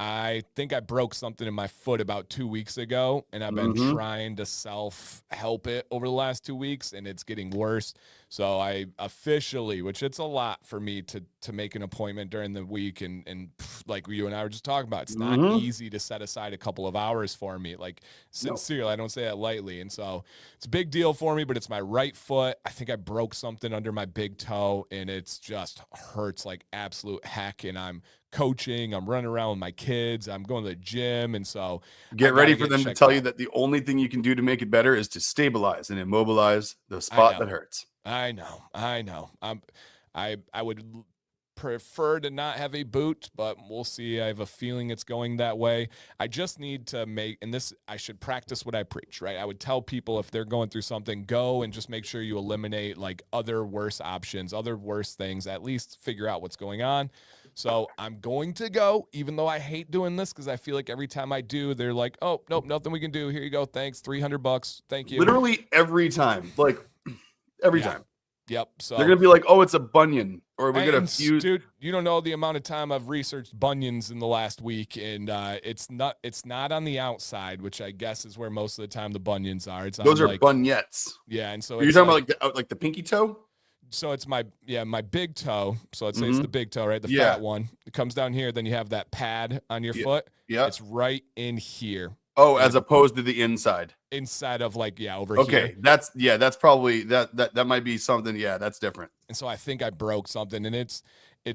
Speaker 1: I think I broke something in my foot about 2 weeks ago, and I've been trying to self-help it over the last 2 weeks, and it's getting worse. So I officially, which it's a lot for me to make an appointment during the week, and like you and I were just talking about, it's not easy to set aside a couple of hours for me. Like, sincerely, I don't say that lightly. And so it's a big deal for me, but it's my right foot. I think I broke something under my big toe, and it's just hurts like absolute heck, and I'm coaching, I'm running around with my kids, I'm going to the gym, and so
Speaker 2: get ready for them to tell you that the only thing you can do to make it better is to stabilize and immobilize the spot that hurts.
Speaker 1: I know. I would prefer to not have a boot, but we'll see. I have a feeling it's going that way. I just need to I should practice what I preach, right? I would tell people if they're going through something, go and just make sure you eliminate like other worse options, other worse things, at least figure out what's going on. So I'm going to go, even though I hate doing this because I feel like every time I do, they're like, oh, nope, nothing we can do. Here you go. Thanks. $300. Thank you.
Speaker 2: Literally every time. Like every time.
Speaker 1: Yep. So
Speaker 2: they're going to be like, oh, it's a bunion. Or we're going to fuse.
Speaker 1: Dude, you don't know the amount of time I've researched bunions in the last week. And it's not on the outside, which I guess is where most of the time the bunions are.
Speaker 2: Those are bunions.
Speaker 1: Yeah. And so
Speaker 2: you're talking about like the pinky toe?
Speaker 1: So it's my big toe. So let's say it's the big toe, right? The fat one. It comes down here. Then you have that pad on your foot.
Speaker 2: Yeah.
Speaker 1: It's right in here.
Speaker 2: Oh, as opposed to the inside.
Speaker 1: Inside of over here.
Speaker 2: Okay. That's probably that might be something. Yeah, that's different.
Speaker 1: And so I think I broke something, and it's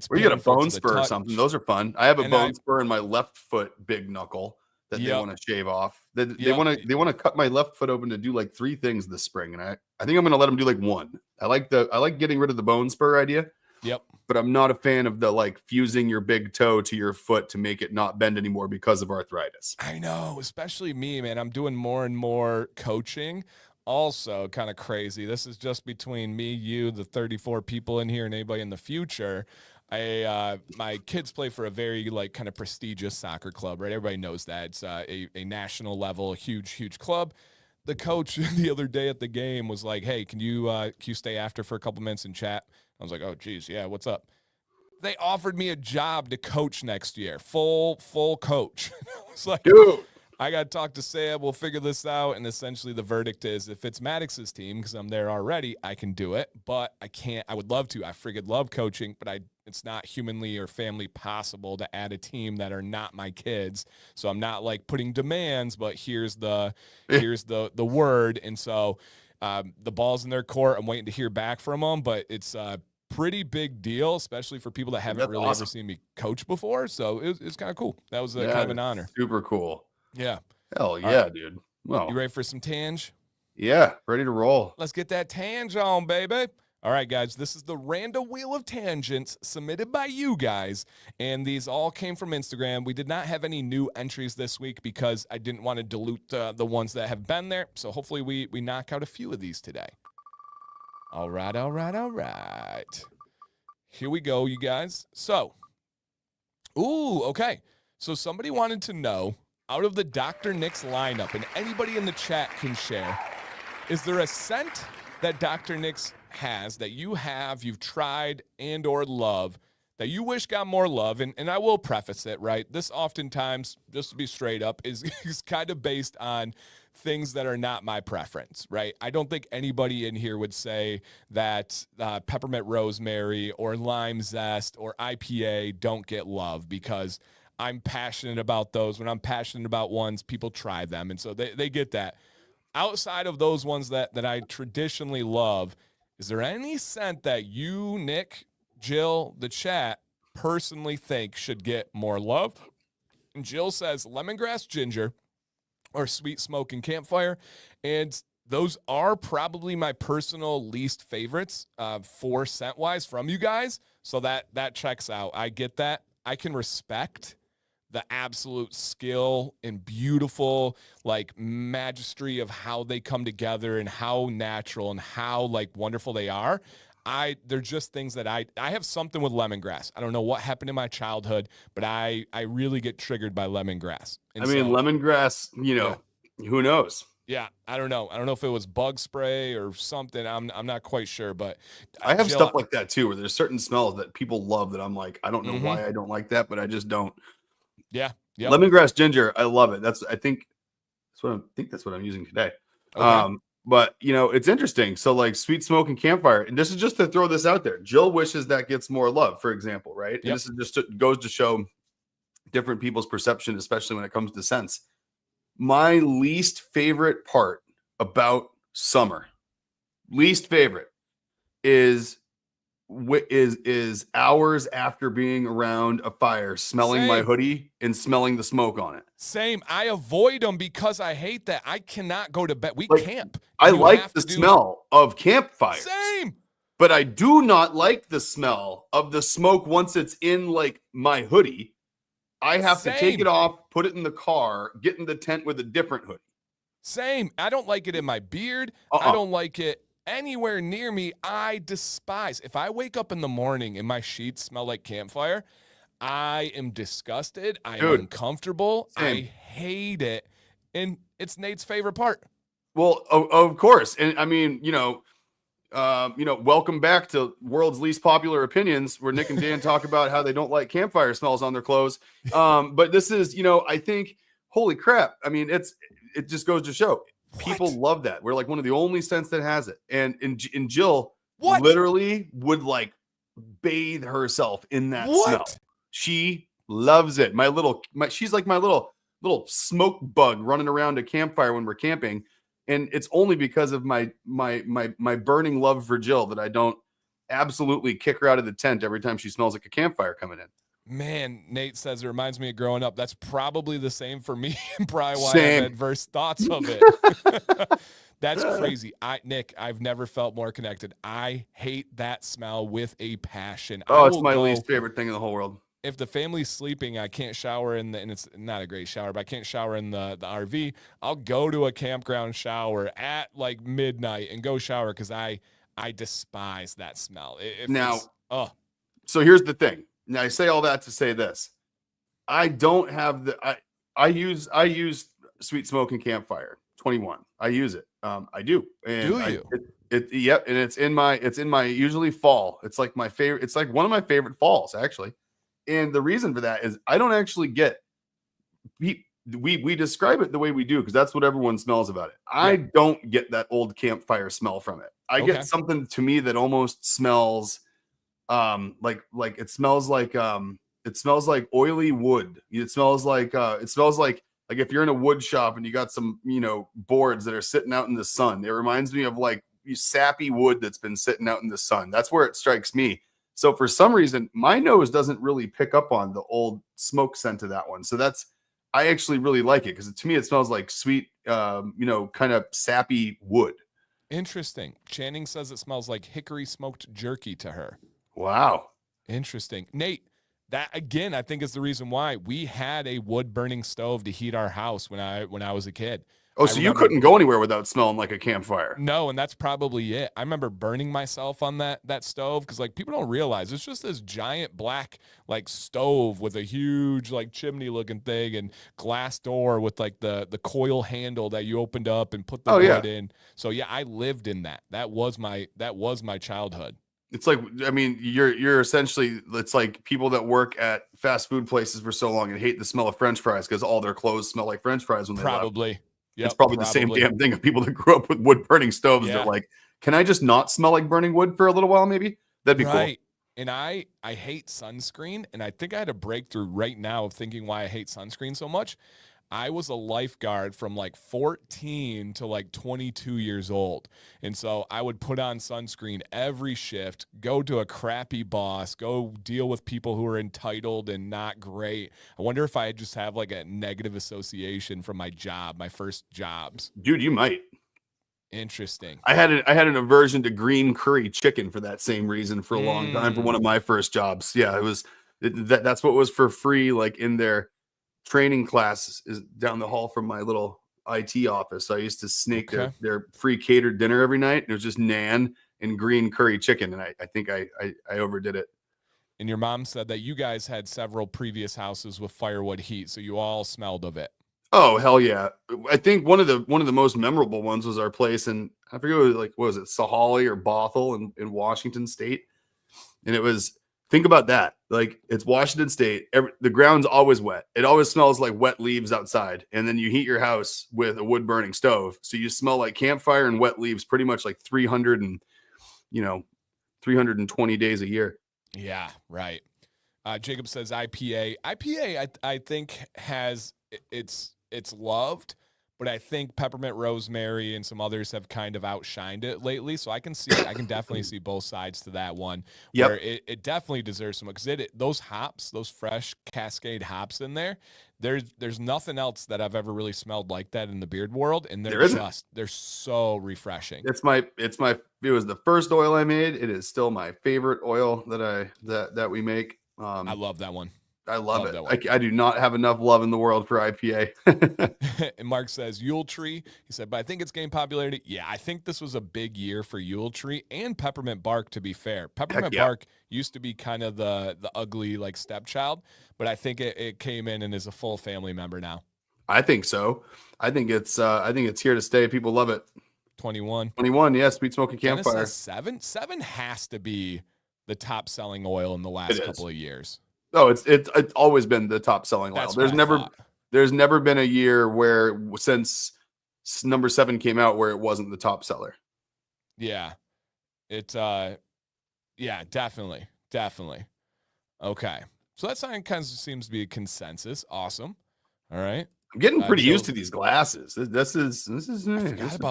Speaker 2: or you get a bone spur or something. Those are fun. I have a bone spur in my left foot big knuckle that they want to shave off. They want to cut my left foot open to do like 3 things this spring, and I think I'm going to let them do like 1. I like getting rid of the bone spur idea.
Speaker 1: Yep.
Speaker 2: But I'm not a fan of the like fusing your big toe to your foot to make it not bend anymore because of arthritis.
Speaker 1: I know, especially me, man. I'm doing more and more coaching. Also, kind of crazy. This is just between me, you, the 34 people in here, and anybody in the future. My kids play for a very like kind of prestigious soccer club, right? Everybody knows that. It's a national level, huge club. The coach the other day at the game was like, "Hey, can you stay after for a couple minutes and chat?" I was like, "Oh, geez, yeah, what's up?" They offered me a job to coach next year, full coach. I was like,
Speaker 2: dude,
Speaker 1: I got to talk to Sam. We'll figure this out. And essentially the verdict is if it's Maddox's team, because I'm there already, I can do it. But I can't. I would love to. I friggin' love coaching, but it's not humanly or family possible to add a team that are not my kids. So I'm not like putting demands, but here's the word. And so the ball's in their court. I'm waiting to hear back from them, but it's pretty big deal, especially for people that haven't really ever seen me coach before. So it's kind of cool. That was kind of an honor.
Speaker 2: Super cool.
Speaker 1: Yeah.
Speaker 2: Hell yeah, right, dude. Well,
Speaker 1: you ready for some tange?
Speaker 2: Yeah, ready to roll.
Speaker 1: Let's get that tange on, baby. All right, guys, this is the random wheel of tangents submitted by you guys, and these all came from Instagram. We did not have any new entries this week because I didn't want to dilute the ones that have been there, so hopefully we knock out a few of these today. All right. Here we go, you guys. So, okay. So somebody wanted to know, out of the Dr. Nick's lineup, and anybody in the chat can share, is there a scent that Dr. Nick's has that you've tried and or love that you wish got more love? And I will preface it, right? This oftentimes, just to be straight up, is kind of based on things that are not my preference, right? I don't think anybody in here would say that peppermint rosemary or lime zest or IPA don't get love, because I'm passionate about those. When I'm passionate about ones, people try them. And so they get that. Outside of those ones that I traditionally love, is there any scent that you, Nick, Jill, the chat, personally think should get more love? And Jill says lemongrass ginger or sweet smoke and campfire. And those are probably my personal least favorites for scent-wise from you guys. So that checks out. I get that. I can respect the absolute skill and beautiful like magistry of how they come together and how natural and how like wonderful they are. They're just things that I have something with lemongrass. I don't know what happened in my childhood, but I really get triggered by lemongrass. And
Speaker 2: I mean,
Speaker 1: so,
Speaker 2: lemongrass,
Speaker 1: yeah.
Speaker 2: who knows?
Speaker 1: Yeah, I don't know. I don't know if it was bug spray or something. I'm not quite sure, but
Speaker 2: I have
Speaker 1: Jill,
Speaker 2: stuff like that too, where there's certain smells that people love that I'm like, I don't know
Speaker 1: mm-hmm.
Speaker 2: why I don't like that, but I just don't.
Speaker 1: Yeah. Yep.
Speaker 2: Lemongrass ginger, I love it. I think that's what I'm using today.
Speaker 1: Okay.
Speaker 2: But it's interesting. So like sweet smoke and campfire, and this is just to throw this out there. Jill wishes that gets more love, for example, right? And
Speaker 1: Yep.
Speaker 2: this is goes to show different people's perception, especially when it comes to scents. My least favorite part about summer, least favorite, is hours after being around a fire, smelling my hoodie and smelling the smoke on it.
Speaker 1: Same. I avoid them because I hate that. I cannot go to bed. We camp.
Speaker 2: I like the smell of campfire.
Speaker 1: Same.
Speaker 2: But I do not like the smell of the smoke once it's in like my hoodie. I have to take it off, put it in the car, get in the tent with a different hoodie.
Speaker 1: Same. I don't like it in my beard. I don't like it anywhere near me. I despise. If I wake up in the morning and my sheets smell like campfire, I am disgusted. I am uncomfortable. Same. I hate it. And it's Nate's favorite part.
Speaker 2: Well, of course. And I mean, welcome back to World's Least Popular Opinions, where Nick and Dan talk about how they don't like campfire smells on their clothes. But this is, I think, holy crap. I mean, it just goes to show people love that. We're like one of the only scents that has it. And Jill literally would like bathe herself in that smell. She loves it. She's like my little smoke bug running around a campfire when we're camping. And it's only because of my burning love for Jill that I don't absolutely kick her out of the tent every time she smells like a campfire coming in.
Speaker 1: Man, Nate says it reminds me of growing up. That's probably the same for me, and probably why I have adverse thoughts of it. That's crazy. Nick, I've never felt more connected. I hate that smell with a passion.
Speaker 2: Oh, it's my least favorite thing in the whole world.
Speaker 1: If the family's sleeping, I can't shower and it's not a great shower, but I can't shower in the RV. I'll go to a campground shower at like midnight and go shower because I despise that smell.
Speaker 2: So here's the thing. Now I say all that to say this. I don't have I use Sweet Smoke and Campfire 21. I use it. I do. And
Speaker 1: do you?
Speaker 2: Yep. And it's in my usually fall. It's like my favorite. It's like one of my favorite falls actually. And the reason for that is I don't actually get we describe it the way we do because that's what everyone smells about it. I don't get that old campfire smell from it. I get something to me that almost smells like it smells like oily wood. It smells like if you're in a wood shop and you got some boards that are sitting out in the sun. It reminds me of like sappy wood that's been sitting out in the sun. That's where it strikes me. So for some reason, my nose doesn't really pick up on the old smoke scent of that one. So I actually really like it because to me, it smells like sweet, kind of sappy wood.
Speaker 1: Interesting. Channing says it smells like hickory smoked jerky to her.
Speaker 2: Wow.
Speaker 1: Interesting. Nate, that again, I think is the reason why we had a wood burning stove to heat our house when I was a kid.
Speaker 2: Oh, so you couldn't go anywhere without smelling like a campfire?
Speaker 1: No, and that's probably it. I remember burning myself on that stove because like people don't realize it's just this giant black like stove with a huge like chimney looking thing and glass door with like the coil handle that you opened up and put the wood in. So yeah, I lived in that. That was my childhood.
Speaker 2: It's like, I mean, you're essentially, it's like people that work at fast food places for so long and hate the smell of French fries because all their clothes smell like French fries when they
Speaker 1: probably.
Speaker 2: Yep, it's probably the same damn thing of people that grew up with wood burning stoves. They're like, can I just not smell like burning wood for a little while? Maybe that'd be cool.
Speaker 1: And I hate sunscreen. And I think I had a breakthrough right now of thinking why I hate sunscreen so much. I was a lifeguard from like 14 to like 22 years old. And so I would put on sunscreen every shift, go to a crappy boss, go deal with people who are entitled and not great. I wonder if I just have like a negative association from my job, my first jobs.
Speaker 2: Dude, you might.
Speaker 1: Interesting.
Speaker 2: I had an aversion to green curry chicken for that same reason for a long time for one of my first jobs. Yeah, it was that's what was for free like in their training class is down the hall from my little IT office. So I used to sneak their free catered dinner every night. It was just naan and green curry chicken. And I think I overdid it.
Speaker 1: And your mom said that you guys had several previous houses with firewood heat, so you all smelled of it.
Speaker 2: Oh, hell yeah. I think one of the most memorable ones was our place in, I forget what was it, Sahalee or Bothell in Washington State. And it was, think about that. Like, it's Washington State. The ground's always wet. It always smells like wet leaves outside. And then you heat your house with a wood burning stove. So you smell like campfire and wet leaves pretty much like 320 days a year.
Speaker 1: Yeah, right. Jacob says IPA. IPA, I think it's loved, but I think Peppermint Rosemary and some others have kind of outshined it lately. So I can definitely see both sides to that one.
Speaker 2: Yep.
Speaker 1: Where it definitely deserves some, because those hops, those fresh Cascade hops in there, there's nothing else that I've ever really smelled like that in the beard world, and they're so refreshing.
Speaker 2: It was the first oil I made. It is still my favorite oil that we make.
Speaker 1: I love that one.
Speaker 2: I love it. I do not have enough love in the world for IPA.
Speaker 1: And Mark says Yule Tree. He said, but I think it's gained popularity. Yeah, I think this was a big year for Yule Tree and Peppermint Bark, to be fair. Peppermint Bark used to be kind of the ugly, like, stepchild, but I think it came in and is a full family member now.
Speaker 2: I think so. I think it's here to stay. People love it.
Speaker 1: 21.
Speaker 2: Yeah, Sweet Smoky Campfire.
Speaker 1: 7 has to be the top selling oil in the last couple of years.
Speaker 2: Oh, it's always been the top selling oil. There's never been a year where, since number 7 came out, where it wasn't the top seller.
Speaker 1: Yeah. Definitely. Okay. So that kind of seems to be a consensus. Awesome. All right.
Speaker 2: I'm getting pretty used to these glasses. This is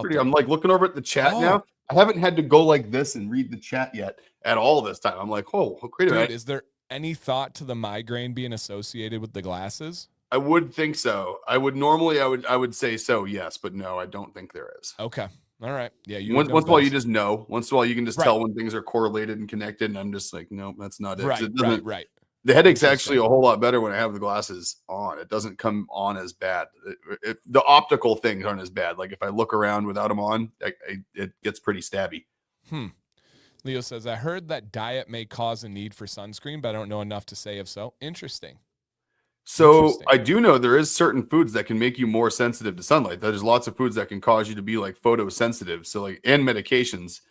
Speaker 2: pretty. I'm like looking over at the chat now. I haven't had to go like this and read the chat yet at all this time. I'm like, oh, great.
Speaker 1: Dude, is there any thought to the migraine being associated with the glasses?
Speaker 2: I would think so. I would say so, yes, but no, I don't think there is.
Speaker 1: Okay. All right. Yeah.
Speaker 2: Once in a while, you just know. Once in a while, you can just tell when things are correlated and connected. And I'm just like, no, that's not it.
Speaker 1: Right.
Speaker 2: The headache's actually a whole lot better when I have the glasses on. It doesn't come on as bad. The optical things aren't as bad. Like if I look around without them on, it gets pretty stabby.
Speaker 1: Leo says, I heard that diet may cause a need for sunscreen, but I don't know enough to say if so. Interesting.
Speaker 2: I do know there is certain foods that can make you more sensitive to sunlight. There's lots of foods that can cause you to be like photosensitive. So like, and medications,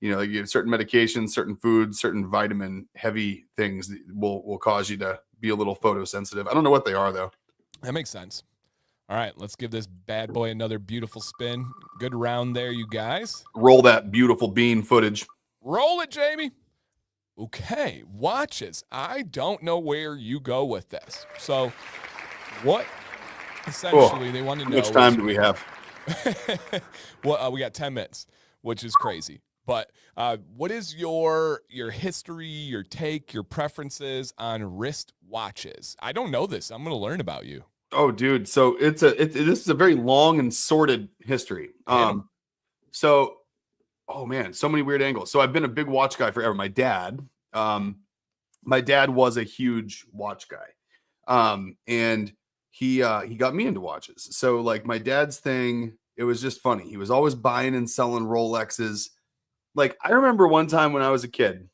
Speaker 2: like you have certain medications, certain foods, certain vitamin heavy things that will cause you to be a little photosensitive. I don't know what they are though.
Speaker 1: That makes sense. All right, let's give this bad boy another beautiful spin. Good round there, you guys.
Speaker 2: Roll that beautiful bean footage.
Speaker 1: Roll it, Jamie. Okay, watches. I don't know where you go with this. So what essentially they want to know.
Speaker 2: How much time do we have?
Speaker 1: Well, we got 10 minutes, which is crazy. But what is your history, your take, your preferences on wrist watches? I don't know this. I'm going to learn about you.
Speaker 2: Oh, dude. So this is a very long and sordid history. Oh man, so many weird angles. So I've been a big watch guy forever. My dad was a huge watch guy. And he got me into watches. So like my dad's thing, it was just funny. He was always buying and selling Rolexes. Like I remember one time when I was a kid,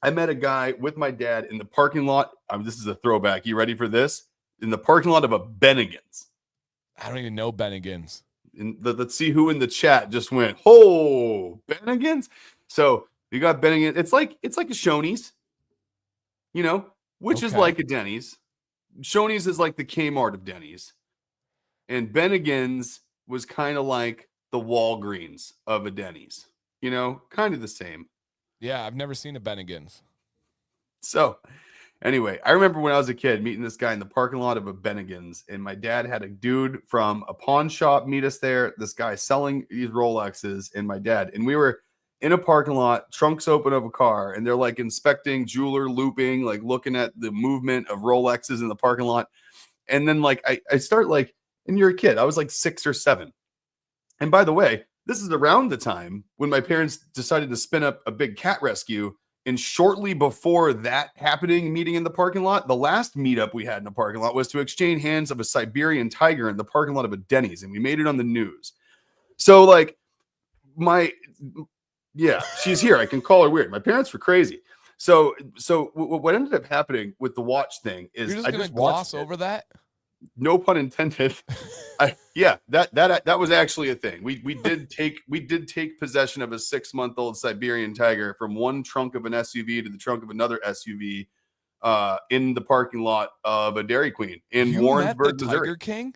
Speaker 2: I met a guy with my dad in the parking lot. This is a throwback. You ready for this? In the parking lot of a Bennigan's.
Speaker 1: I don't even know Bennigan's.
Speaker 2: Let's see who in the chat just went, oh, Bennigan's. So you got Bennigan's. It's like a Shoney's, which is like a Denny's. Shoney's is like the Kmart of Denny's. And Bennigan's was kind of like the Walgreens of a Denny's, kind of the same.
Speaker 1: Yeah, I've never seen a Bennigan's.
Speaker 2: So anyway, I remember when I was a kid meeting this guy in the parking lot of a Bennigan's, and my dad had a dude from a pawn shop meet us there. This guy selling these Rolexes, and my dad, and we were in a parking lot, trunks open of a car, and they're like inspecting jeweler looping, like looking at the movement of Rolexes in the parking lot. And then like I start like, and you're a kid, I was like 6 or 7. And by the way, this is around the time when my parents decided to spin up a big cat rescue And shortly before that happening, meeting in the parking lot, the last meetup we had in the parking lot was to exchange hands of a Siberian tiger in the parking lot of a Denny's, and we made it on the news. So like yeah, she's here. I can call her weird. My parents were crazy. So what ended up happening with the watch thing is
Speaker 1: You're just
Speaker 2: I
Speaker 1: gonna
Speaker 2: just
Speaker 1: gloss
Speaker 2: watched it.
Speaker 1: over that?
Speaker 2: No pun intended. That was actually a thing. We did take possession of a 6-month-old Siberian tiger from one trunk of an SUV to the trunk of another SUV in the parking lot of a Dairy Queen in
Speaker 1: You met the
Speaker 2: Warrensburg, Missouri.
Speaker 1: Tiger King?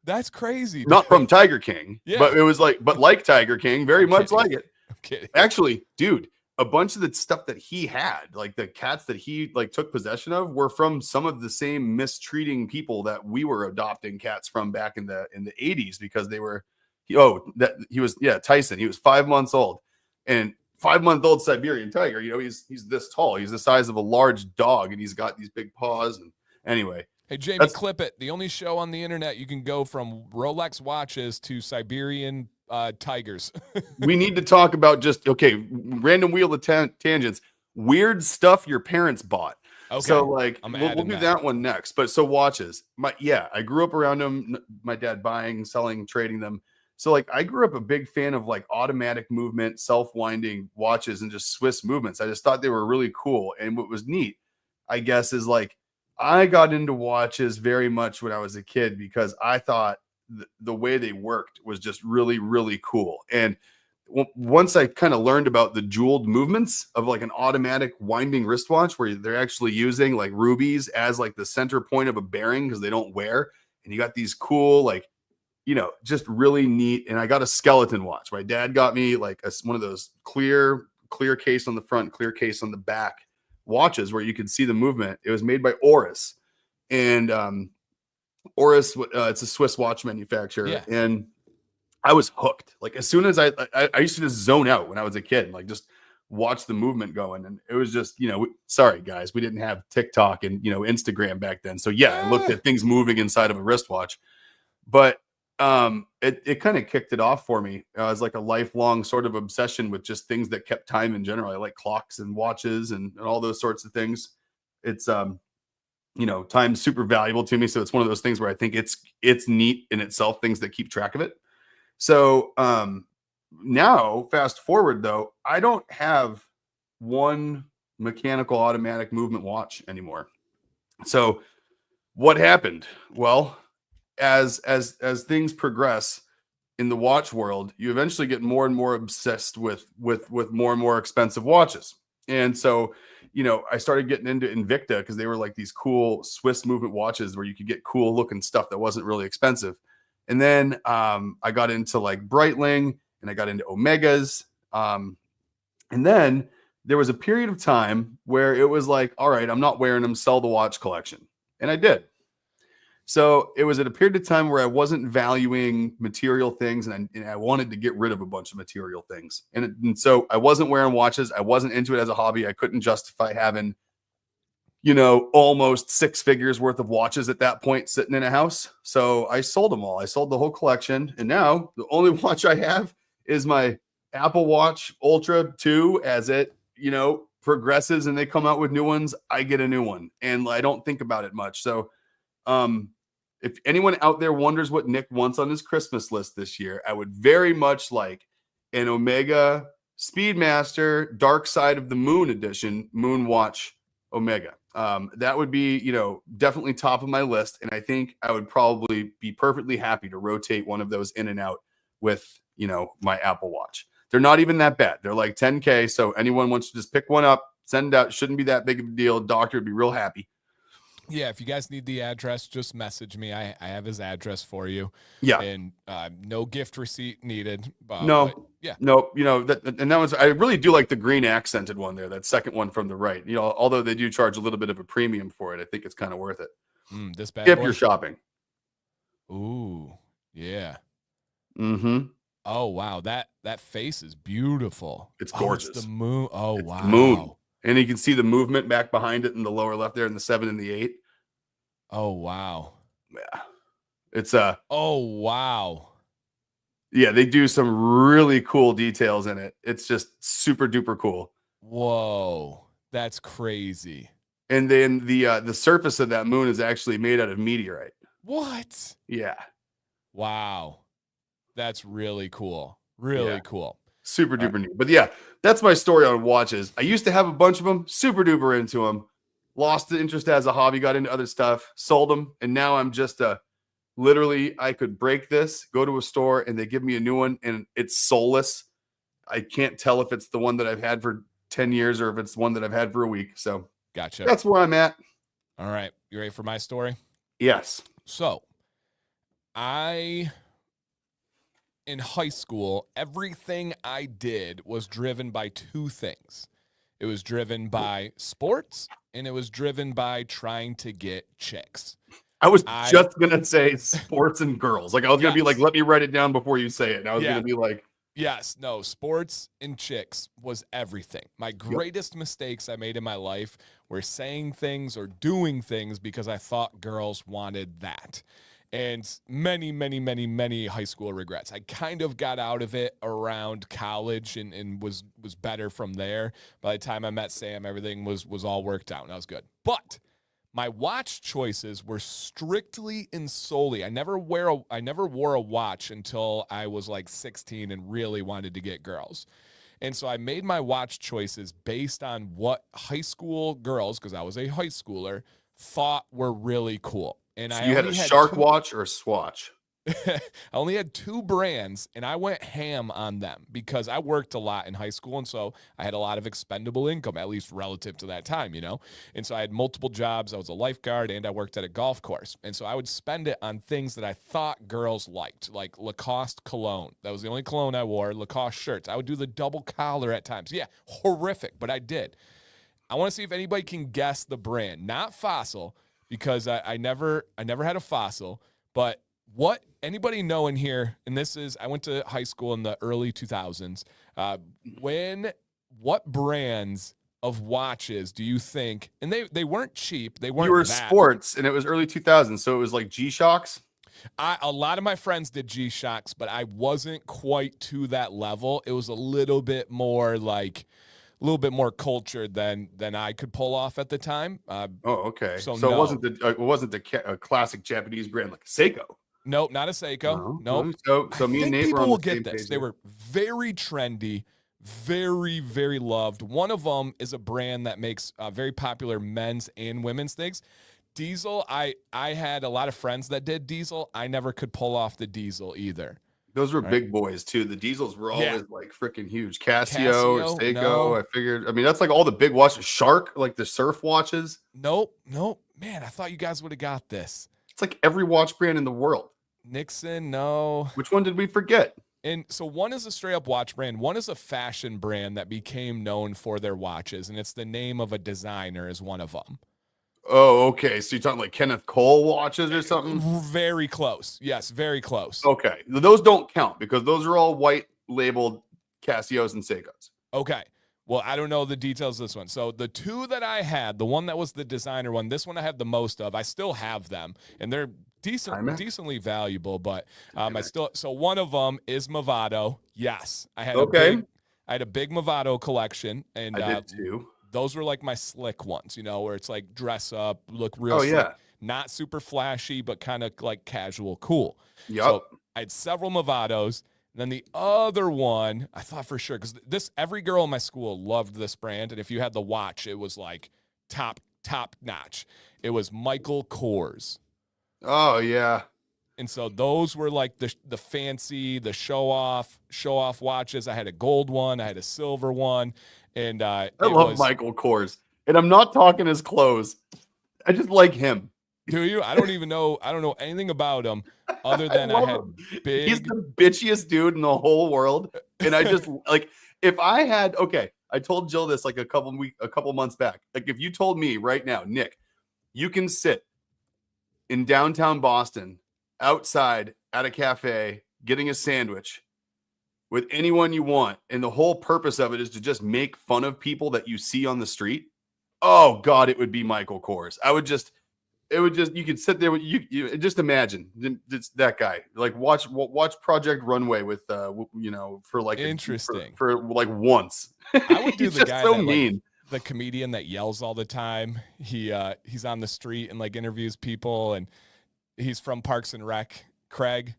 Speaker 1: That's crazy,
Speaker 2: Not
Speaker 1: dude.
Speaker 2: from Tiger King,
Speaker 1: Yeah.
Speaker 2: but it was like Tiger King, very
Speaker 1: I'm
Speaker 2: much
Speaker 1: kidding.
Speaker 2: like it.
Speaker 1: I'm kidding.
Speaker 2: Actually, dude, a bunch of the stuff that he had, like the cats that he like took possession of, were from some of the same mistreating people that we were adopting cats from back in the 80s, because they were Tyson. He was 5 months old, and 5-month-old Siberian tiger, he's this tall. He's the size of a large dog, and he's got these big paws. And anyway,
Speaker 1: hey, Jamie, clip it. The only show on the internet you can go from Rolex watches to Siberian tigers.
Speaker 2: we need to talk about random wheel of tangents. Weird stuff your parents bought.
Speaker 1: Okay.
Speaker 2: So like
Speaker 1: we'll
Speaker 2: do that one next. But so watches. I grew up around them. My dad buying, selling, trading them. So like I grew up a big fan of like automatic movement, self-winding watches and just Swiss movements. I just thought they were really cool. And what was neat, I guess, is like I got into watches very much when I was a kid because I thought the way they worked was just really, really cool. And once I kind of learned about the jeweled movements of like an automatic winding wristwatch where they're actually using like rubies as like the center point of a bearing because they don't wear, and you got these cool, like, just really neat. And I got a skeleton watch. My dad got me like one of those clear case on the front, clear case on the back watches where you could see the movement. It was made by Oris, and Oris, it's a Swiss watch manufacturer.
Speaker 1: Yeah.
Speaker 2: And I was hooked. Like as soon as I used to just zone out when I was a kid, like just watch the movement going. And it was just, sorry guys, we didn't have TikTok and, Instagram back then. So yeah, I looked at things moving inside of a wristwatch, but it kind of kicked it off for me. It was like a lifelong sort of obsession with just things that kept time in general. I like clocks and watches and all those sorts of things. It's, time's super valuable to me. So it's one of those things where I think it's neat in itself, things that keep track of it. So now fast forward though, I don't have one mechanical automatic movement watch anymore. So what happened? Well, as things progress in the watch world, you eventually get more and more obsessed with more and more expensive watches. And so, I started getting into Invicta because they were like these cool Swiss movement watches where you could get cool looking stuff that wasn't really expensive. And then I got into like Breitling, and I got into Omegas. And then there was a period of time where it was like, all right, I'm not wearing them, sell the watch collection. And I did. So it was at a period of time where I wasn't valuing material things, and I wanted to get rid of a bunch of material things. And so I wasn't wearing watches. I wasn't into it as a hobby. I couldn't justify having, almost 6 figures worth of watches at that point sitting in a house. So I sold them all. I sold the whole collection. And now the only watch I have is my Apple Watch Ultra 2. As it, progresses and they come out with new ones, I get a new one. And I don't think about it much. So, if anyone out there wonders what Nick wants on his Christmas list this year, I would very much like an Omega Speedmaster Dark Side of the Moon edition Moon Watch Omega. That would be, definitely top of my list. And I think I would probably be perfectly happy to rotate one of those in and out with, my Apple Watch. They're not even that bad. They're like $10K. So anyone wants to just pick one up, send it out. Shouldn't be that big of a deal. Doctor would be real happy.
Speaker 1: Yeah, if you guys need the address, just message me. I have his address for you.
Speaker 2: Yeah.
Speaker 1: And no gift receipt needed.
Speaker 2: No.
Speaker 1: But yeah.
Speaker 2: No, that was, I really do like the green accented one there, that second one from the right. Although they do charge a little bit of a premium for it, I think it's kind of worth it.
Speaker 1: This bad
Speaker 2: if
Speaker 1: boy?
Speaker 2: You're shopping.
Speaker 1: Ooh, yeah.
Speaker 2: Mm-hmm.
Speaker 1: Oh, wow. That face is beautiful.
Speaker 2: It's gorgeous.
Speaker 1: It's the moon. Oh, wow.
Speaker 2: The moon. And you can see the movement back behind it in the lower left there in the 7 and the 8.
Speaker 1: Oh, wow.
Speaker 2: Yeah. It's
Speaker 1: oh, wow.
Speaker 2: Yeah, they do some really cool details in it. It's just super duper cool.
Speaker 1: Whoa. That's crazy.
Speaker 2: And then the surface of that moon is actually made out of meteorite.
Speaker 1: What?
Speaker 2: Yeah.
Speaker 1: Wow. That's really cool. Really cool.
Speaker 2: Super duper neat. But yeah, that's my story on watches. I used to have a bunch of them, super duper into them, lost the interest as a hobby, got into other stuff, sold them, and now I'm just literally I could break this, go to a store, and they give me a new one, and it's soulless. I can't tell if it's the one that I've had for 10 years or if it's one that I've had for a week. So
Speaker 1: Gotcha.
Speaker 2: that's where I'm at.
Speaker 1: All right. You ready for my story?
Speaker 2: Yes.
Speaker 1: So in high school, everything I did was driven by two things. It was driven by sports and it was driven by trying to get chicks.
Speaker 2: I was just going to say sports and girls. Like I was going to be like, let me write it down before you say it. And I was going to be like,
Speaker 1: yes, no, sports and chicks was everything. My greatest mistakes I made in my life were saying things or doing things because I thought girls wanted that. And many, many, many, many high school regrets. I kind of got out of it around college and was better from there. By the time I met Sam, everything was all worked out and I was good. But my watch choices were strictly and solely. I never wore a watch until I was like 16 and really wanted to get girls. And so I made my watch choices based on what high school girls, because I was a high schooler, thought were really cool. And
Speaker 2: so
Speaker 1: I
Speaker 2: you had a Shark watch or a Swatch?
Speaker 1: I only had two brands, and I went ham on them because I worked a lot in high school, and so I had a lot of expendable income, at least relative to that time, And so I had multiple jobs. I was a lifeguard, and I worked at a golf course. And so I would spend it on things that I thought girls liked, like Lacoste cologne. That was the only cologne I wore, Lacoste shirts. I would do the double collar at times. Yeah, horrific, but I did. I want to see if anybody can guess the brand, not Fossil, because I never had a Fossil, but what anybody know in here, and this is, I went to high school in the early 2000s. What brands of watches do you think, and they weren't cheap. They weren't.
Speaker 2: You were sports and it was early 2000s. So it was like G-Shocks.
Speaker 1: A lot of my friends did G-Shocks, but I wasn't quite to that level. It was a little bit more cultured than I could pull off at the time.
Speaker 2: Okay. So
Speaker 1: no.
Speaker 2: it wasn't the classic Japanese brand like Seiko.
Speaker 1: Nope, not a Seiko.
Speaker 2: No.
Speaker 1: Nope.
Speaker 2: So me and Nate
Speaker 1: people
Speaker 2: will
Speaker 1: get this. They were very trendy, very, very loved. One of them is a brand that makes very popular men's and women's things. Diesel, I had a lot of friends that did Diesel. I never could pull off the Diesel either.
Speaker 2: Those were big boys too. The Diesels were always like freaking huge. Casio or Seiko. No. I figured. I mean, that's like all the big watches. Shark, like the surf watches.
Speaker 1: Nope. Man, I thought you guys would have got this.
Speaker 2: It's like every watch brand in the world.
Speaker 1: Nixon, no.
Speaker 2: Which one did we forget?
Speaker 1: And so one is a straight up watch brand. One is a fashion brand that became known for their watches, and it's the name of a designer is one of them.
Speaker 2: Oh, okay. So you're talking like Kenneth Cole watches or something?
Speaker 1: Very close. Yes, very close.
Speaker 2: Okay. Those don't count because those are all white labeled Casios and Seikos.
Speaker 1: Okay. Well, I don't know the details of this one. So the two that I had, the one that was the designer one, this one I have the most of. I still have them, and they're decently valuable, but so one of them is Movado. Yes. I had a big Movado collection, and
Speaker 2: I did too.
Speaker 1: Those were like my slick ones, where it's like dress up, look real slick, not super flashy, but kind of like casual, cool.
Speaker 2: Yep.
Speaker 1: So I had several Movados. And then the other one, I thought for sure, because every girl in my school loved this brand. And if you had the watch, it was like top notch. It was Michael Kors.
Speaker 2: Oh, yeah.
Speaker 1: And so those were like the fancy, the show off watches. I had a gold one. I had a silver one. And I love
Speaker 2: Michael Kors. And I'm not talking his clothes. I just like him.
Speaker 1: Do you? I don't know anything about him other than I had big.
Speaker 2: He's the bitchiest dude in the whole world. And I just like, if I had, I told Jill this like a couple months back. Like if you told me right now, Nick, you can sit in downtown Boston outside at a cafe getting a sandwich with anyone you want, and the whole purpose of it is to just make fun of people that you see on the street. Oh God, it would be Michael Kors. You could sit there with you just imagine it's that guy. Like watch Project Runway with for like
Speaker 1: interesting
Speaker 2: for like once.
Speaker 1: I would do
Speaker 2: He's
Speaker 1: the
Speaker 2: just
Speaker 1: guy
Speaker 2: so
Speaker 1: that
Speaker 2: mean.
Speaker 1: the comedian that yells all the time. He's on the street and like interviews people, and he's from Parks and Rec. Craig,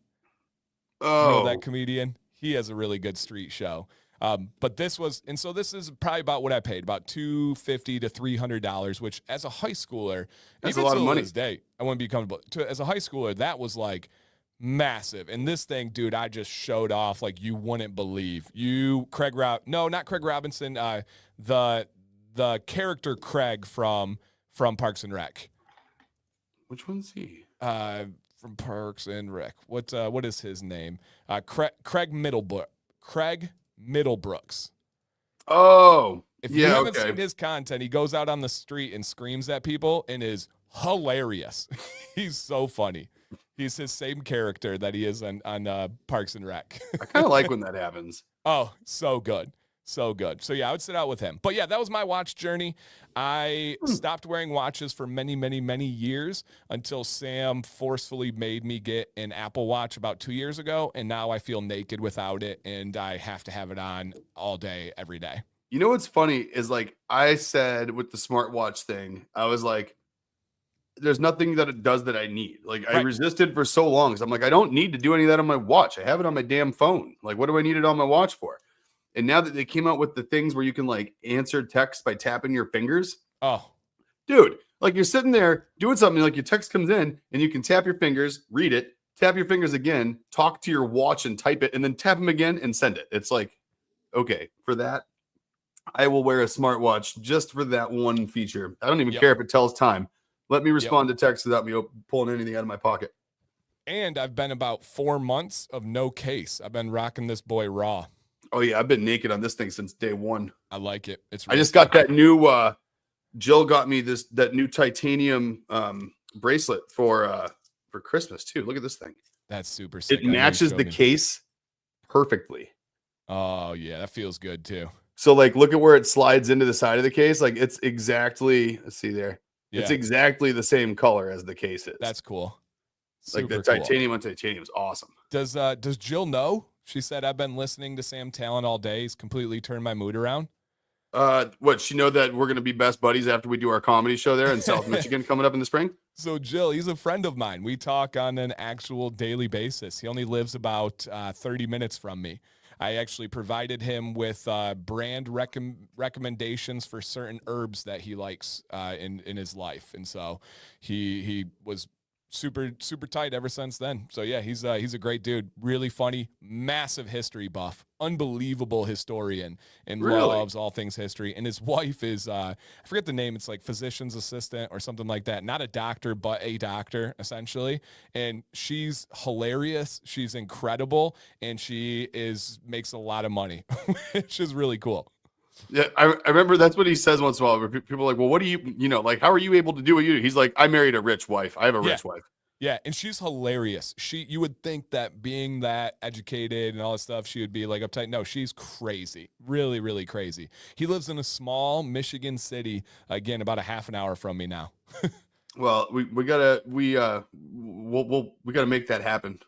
Speaker 1: do you know that
Speaker 2: Oh,
Speaker 1: comedian? He has a really good street show. But this is probably about what I paid, about $250 to $300, which as a high schooler,
Speaker 2: that's a
Speaker 1: even
Speaker 2: lot of
Speaker 1: still to
Speaker 2: money.
Speaker 1: this day, I wouldn't be comfortable. As a high schooler, that was like massive. And this thing, dude, I just showed off like you wouldn't believe. Not Craig Robinson, the character Craig from Parks and Rec.
Speaker 2: Which one's he?
Speaker 1: From Parks and Rec. What is his name? Craig Middlebrooks.
Speaker 2: Oh,
Speaker 1: If you
Speaker 2: yeah.
Speaker 1: haven't
Speaker 2: Okay.
Speaker 1: seen his content, he goes out on the street and screams at people and is hilarious. He's so funny. He's his same character that he is on Parks and Rec.
Speaker 2: I kind of like when that happens.
Speaker 1: Oh, so good. So good. So yeah, I would sit out with him. But yeah, that was my watch journey. I stopped wearing watches for many, many, many years until Sam forcefully made me get an Apple Watch about 2 years ago. And now I feel naked without it. And I have to have it on all day, every day.
Speaker 2: You know what's funny is like I said with the smartwatch thing, I was like, there's nothing that it does that I need. Like I
Speaker 1: Right.
Speaker 2: resisted for so long because I'm like, I don't need to do any of that on my watch. I have it on my damn phone. Like, what do I need it on my watch for? And now that they came out with the things where you can like answer text by tapping your fingers,
Speaker 1: Oh,
Speaker 2: dude, like you're sitting there doing something, like your text comes in and you can tap your fingers, read it, tap your fingers again, talk to your watch and type it, and then tap them again and send it. It's like, okay, for that, I will wear a smartwatch just for that one feature. I don't even
Speaker 1: Yep.
Speaker 2: care if it tells time. Let me respond to text without me pulling anything out of my pocket.
Speaker 1: and I've been about 4 months of no case. I've been rocking this boy raw.
Speaker 2: Oh yeah, I've been naked on this thing since day one.
Speaker 1: I like it. It's
Speaker 2: I
Speaker 1: really
Speaker 2: just got that new Jill got me that new titanium bracelet for Christmas too. Look at this thing.
Speaker 1: That's super sick.
Speaker 2: It matches the case perfectly.
Speaker 1: Oh yeah, that feels good too.
Speaker 2: So like look at where it slides into the side of the case. Like it's exactly, let's see there.
Speaker 1: Yeah.
Speaker 2: It's exactly the same color as the case is.
Speaker 1: That's cool.
Speaker 2: Like the
Speaker 1: Super cool.
Speaker 2: titanium on titanium is awesome.
Speaker 1: Does Jill know? She said, I've been listening to Sam Talent all day. He's completely turned my mood around.
Speaker 2: What, she know that we're gonna be best buddies after we do our comedy show there in South Michigan coming up in the spring?
Speaker 1: So Jill, he's a friend of mine. We talk on an actual daily basis. He only lives about 30 minutes from me. I actually provided him with brand recommendations for certain herbs that he likes in his life, and so he was super tight ever since then. So yeah, he's a great dude, really funny, massive history buff, unbelievable historian, and
Speaker 2: Really?
Speaker 1: loves all things history. And his wife is I forget the name, it's like physician's assistant or something like that, not a doctor but a doctor essentially, and she's hilarious, she's incredible, and she makes a lot of money which is really cool.
Speaker 2: Yeah, I remember that's what he says once in a while. Where people are like, well, what do you know, like, how are you able to do what you do? He's like, I married a rich wife. I have a rich wife.
Speaker 1: Yeah, and she's hilarious. You would think that being that educated and all that stuff, she would be like uptight. No, she's crazy. Really, really crazy. He lives in a small Michigan city, again, about a half an hour from me now.
Speaker 2: Well, we gotta make that happen.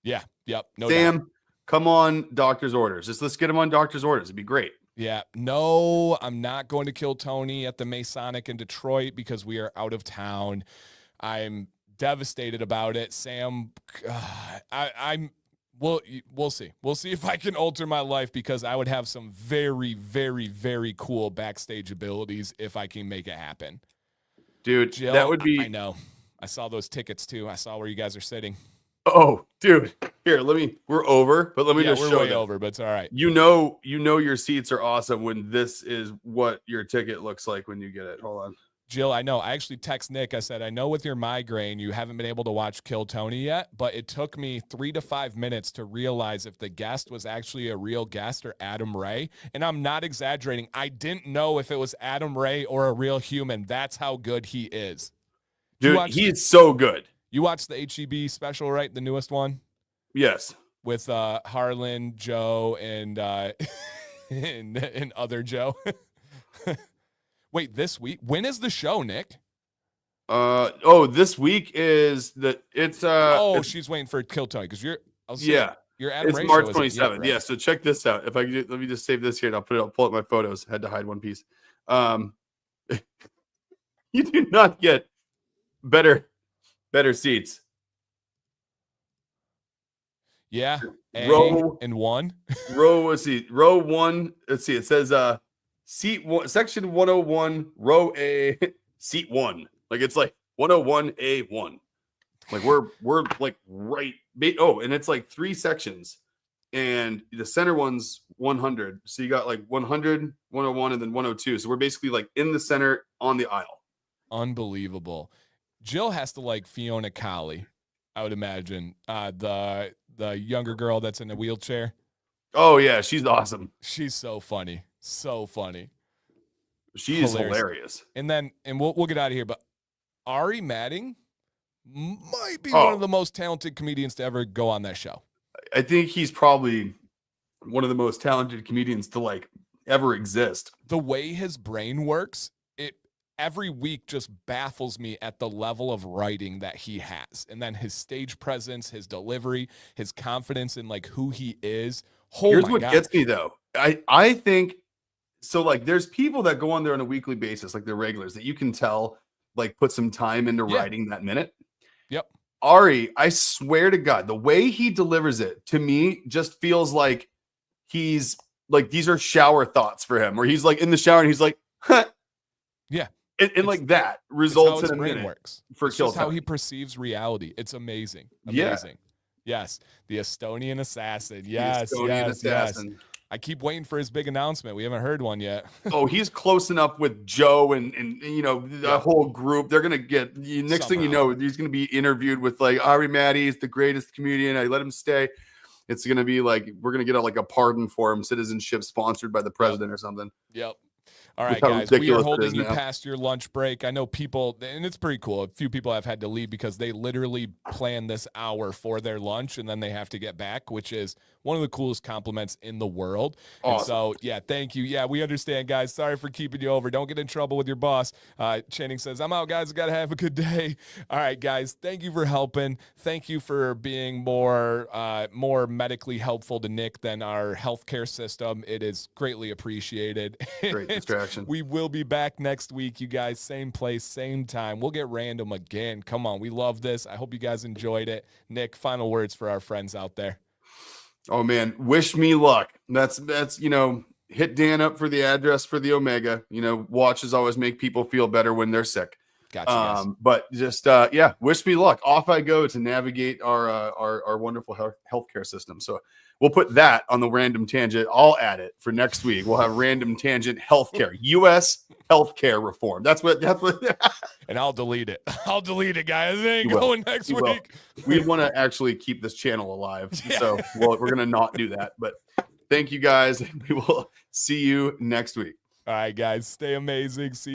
Speaker 1: Yeah, yep, no doubt.
Speaker 2: Sam, come on doctor's orders. Let's get him on doctor's orders. It'd be great.
Speaker 1: Yeah, no, I'm not going to kill Tony at the Masonic in Detroit because we are out of town. I'm devastated about it. Sam, we'll see. We'll see if I can alter my life because I would have some very, very, very cool backstage abilities if I can make it happen.
Speaker 2: Dude,
Speaker 1: Jill,
Speaker 2: that would be.
Speaker 1: I know. I saw those tickets too. I saw where you guys are sitting.
Speaker 2: Oh, dude. Here, we're over, but let me just
Speaker 1: we're
Speaker 2: show
Speaker 1: way
Speaker 2: you.
Speaker 1: over, but it's all right.
Speaker 2: You know your seats are awesome when this is what your ticket looks like when you get it. Hold on.
Speaker 1: Jill, I know. I actually text Nick. I said, I know with your migraine, you haven't been able to watch Kill Tony yet, but it took me 3 to 5 minutes to realize if the guest was actually a real guest or Adam Ray. And I'm not exaggerating. I didn't know if it was Adam Ray or a real human. That's how good he is.
Speaker 2: Dude, he's so good.
Speaker 1: You watched the HEB special, right? The newest one?
Speaker 2: Yes.
Speaker 1: With Harlan, Joe, and and other Joe. Wait, this week? When is the show, Nick?
Speaker 2: This week is
Speaker 1: she's waiting for Kill Tony because you're
Speaker 2: Adam Ray March 27th. Right? Yeah, so check this out. If I could, let me just save this here and I'll pull up my photos. Had to hide one piece. You do not get better seats.
Speaker 1: Yeah.
Speaker 2: Row
Speaker 1: and 1.
Speaker 2: let's see, row 1. Let's see. It says seat 1, section 101, row A, seat 1. Like it's like 101A1. Like we're like right. Oh, and it's like 3 sections, and the center one's 100. So you got like 100, 101, and then 102. So we're basically like in the center on the aisle.
Speaker 1: Unbelievable. Jill has to like Fiona Cowley, I would imagine. The younger girl that's in a wheelchair.
Speaker 2: Oh yeah, she's awesome.
Speaker 1: She's so funny. So funny.
Speaker 2: She's hilarious.
Speaker 1: And we'll get out of here, but Ari Madding might be one of the most talented comedians to ever go on that show.
Speaker 2: I think he's probably one of the most talented comedians to like ever exist.
Speaker 1: The way his brain works, every week just baffles me at the level of writing that he has. And then his stage presence, his delivery, his confidence in like who he is.
Speaker 2: Here's what gets me though. I think so, like there's people that go on there on a weekly basis, like they're regulars that you can tell like put some time into writing that minute.
Speaker 1: Yep.
Speaker 2: Ari, I swear to God, the way he delivers it to me just feels like he's like, these are shower thoughts for him, where he's like in the shower and he's like, huh.
Speaker 1: Yeah.
Speaker 2: And like that results in a
Speaker 1: brain
Speaker 2: minute
Speaker 1: works.
Speaker 2: For
Speaker 1: it's just how he perceives reality. It's amazing. Amazing. Yeah. Yes. The Estonian assassin. Yes. Assassin. I keep waiting for his big announcement. We haven't heard one yet.
Speaker 2: Oh, he's close enough with Joe and you know, the whole group. They're gonna get next thing you know, he's gonna be interviewed with like Ari Maddie is the greatest comedian. I let him stay. It's gonna be like we're gonna get like a pardon for him, citizenship sponsored by the president or something.
Speaker 1: Yep. All right, guys, we are holding you past your lunch break. I know people, and it's pretty cool. A few people have had to leave because they literally plan this hour for their lunch, and then they have to get back, which is one of the coolest compliments in the world. Awesome. And so, yeah, thank you. Yeah, we understand, guys. Sorry for keeping you over. Don't get in trouble with your boss. Channing says, I'm out, guys. Got to have a good day. All right, guys, thank you for helping. Thank you for being more medically helpful to Nick than our healthcare system. It is greatly appreciated.
Speaker 2: Great distraction.
Speaker 1: We will be back next week, you guys. Same place, same time. We'll get random again. Come on. We love this. I hope you guys enjoyed it. Nick, final words for our friends out there.
Speaker 2: Oh, man. Wish me luck. That's you know, hit Dan up for the address for the Omega. You know, watches always make people feel better when they're sick.
Speaker 1: Gotcha.
Speaker 2: But just, wish me luck. Off I go to navigate our wonderful healthcare system. So we'll put that on the random tangent. I'll add it for next week. We'll have random tangent healthcare, U.S. healthcare reform. That's what.
Speaker 1: And I'll delete it. I'll delete it, guys. It ain't going next week.
Speaker 2: We want to actually keep this channel alive. So we're going to not do that. But thank you guys. We will see you next week.
Speaker 1: All right, guys. Stay amazing. See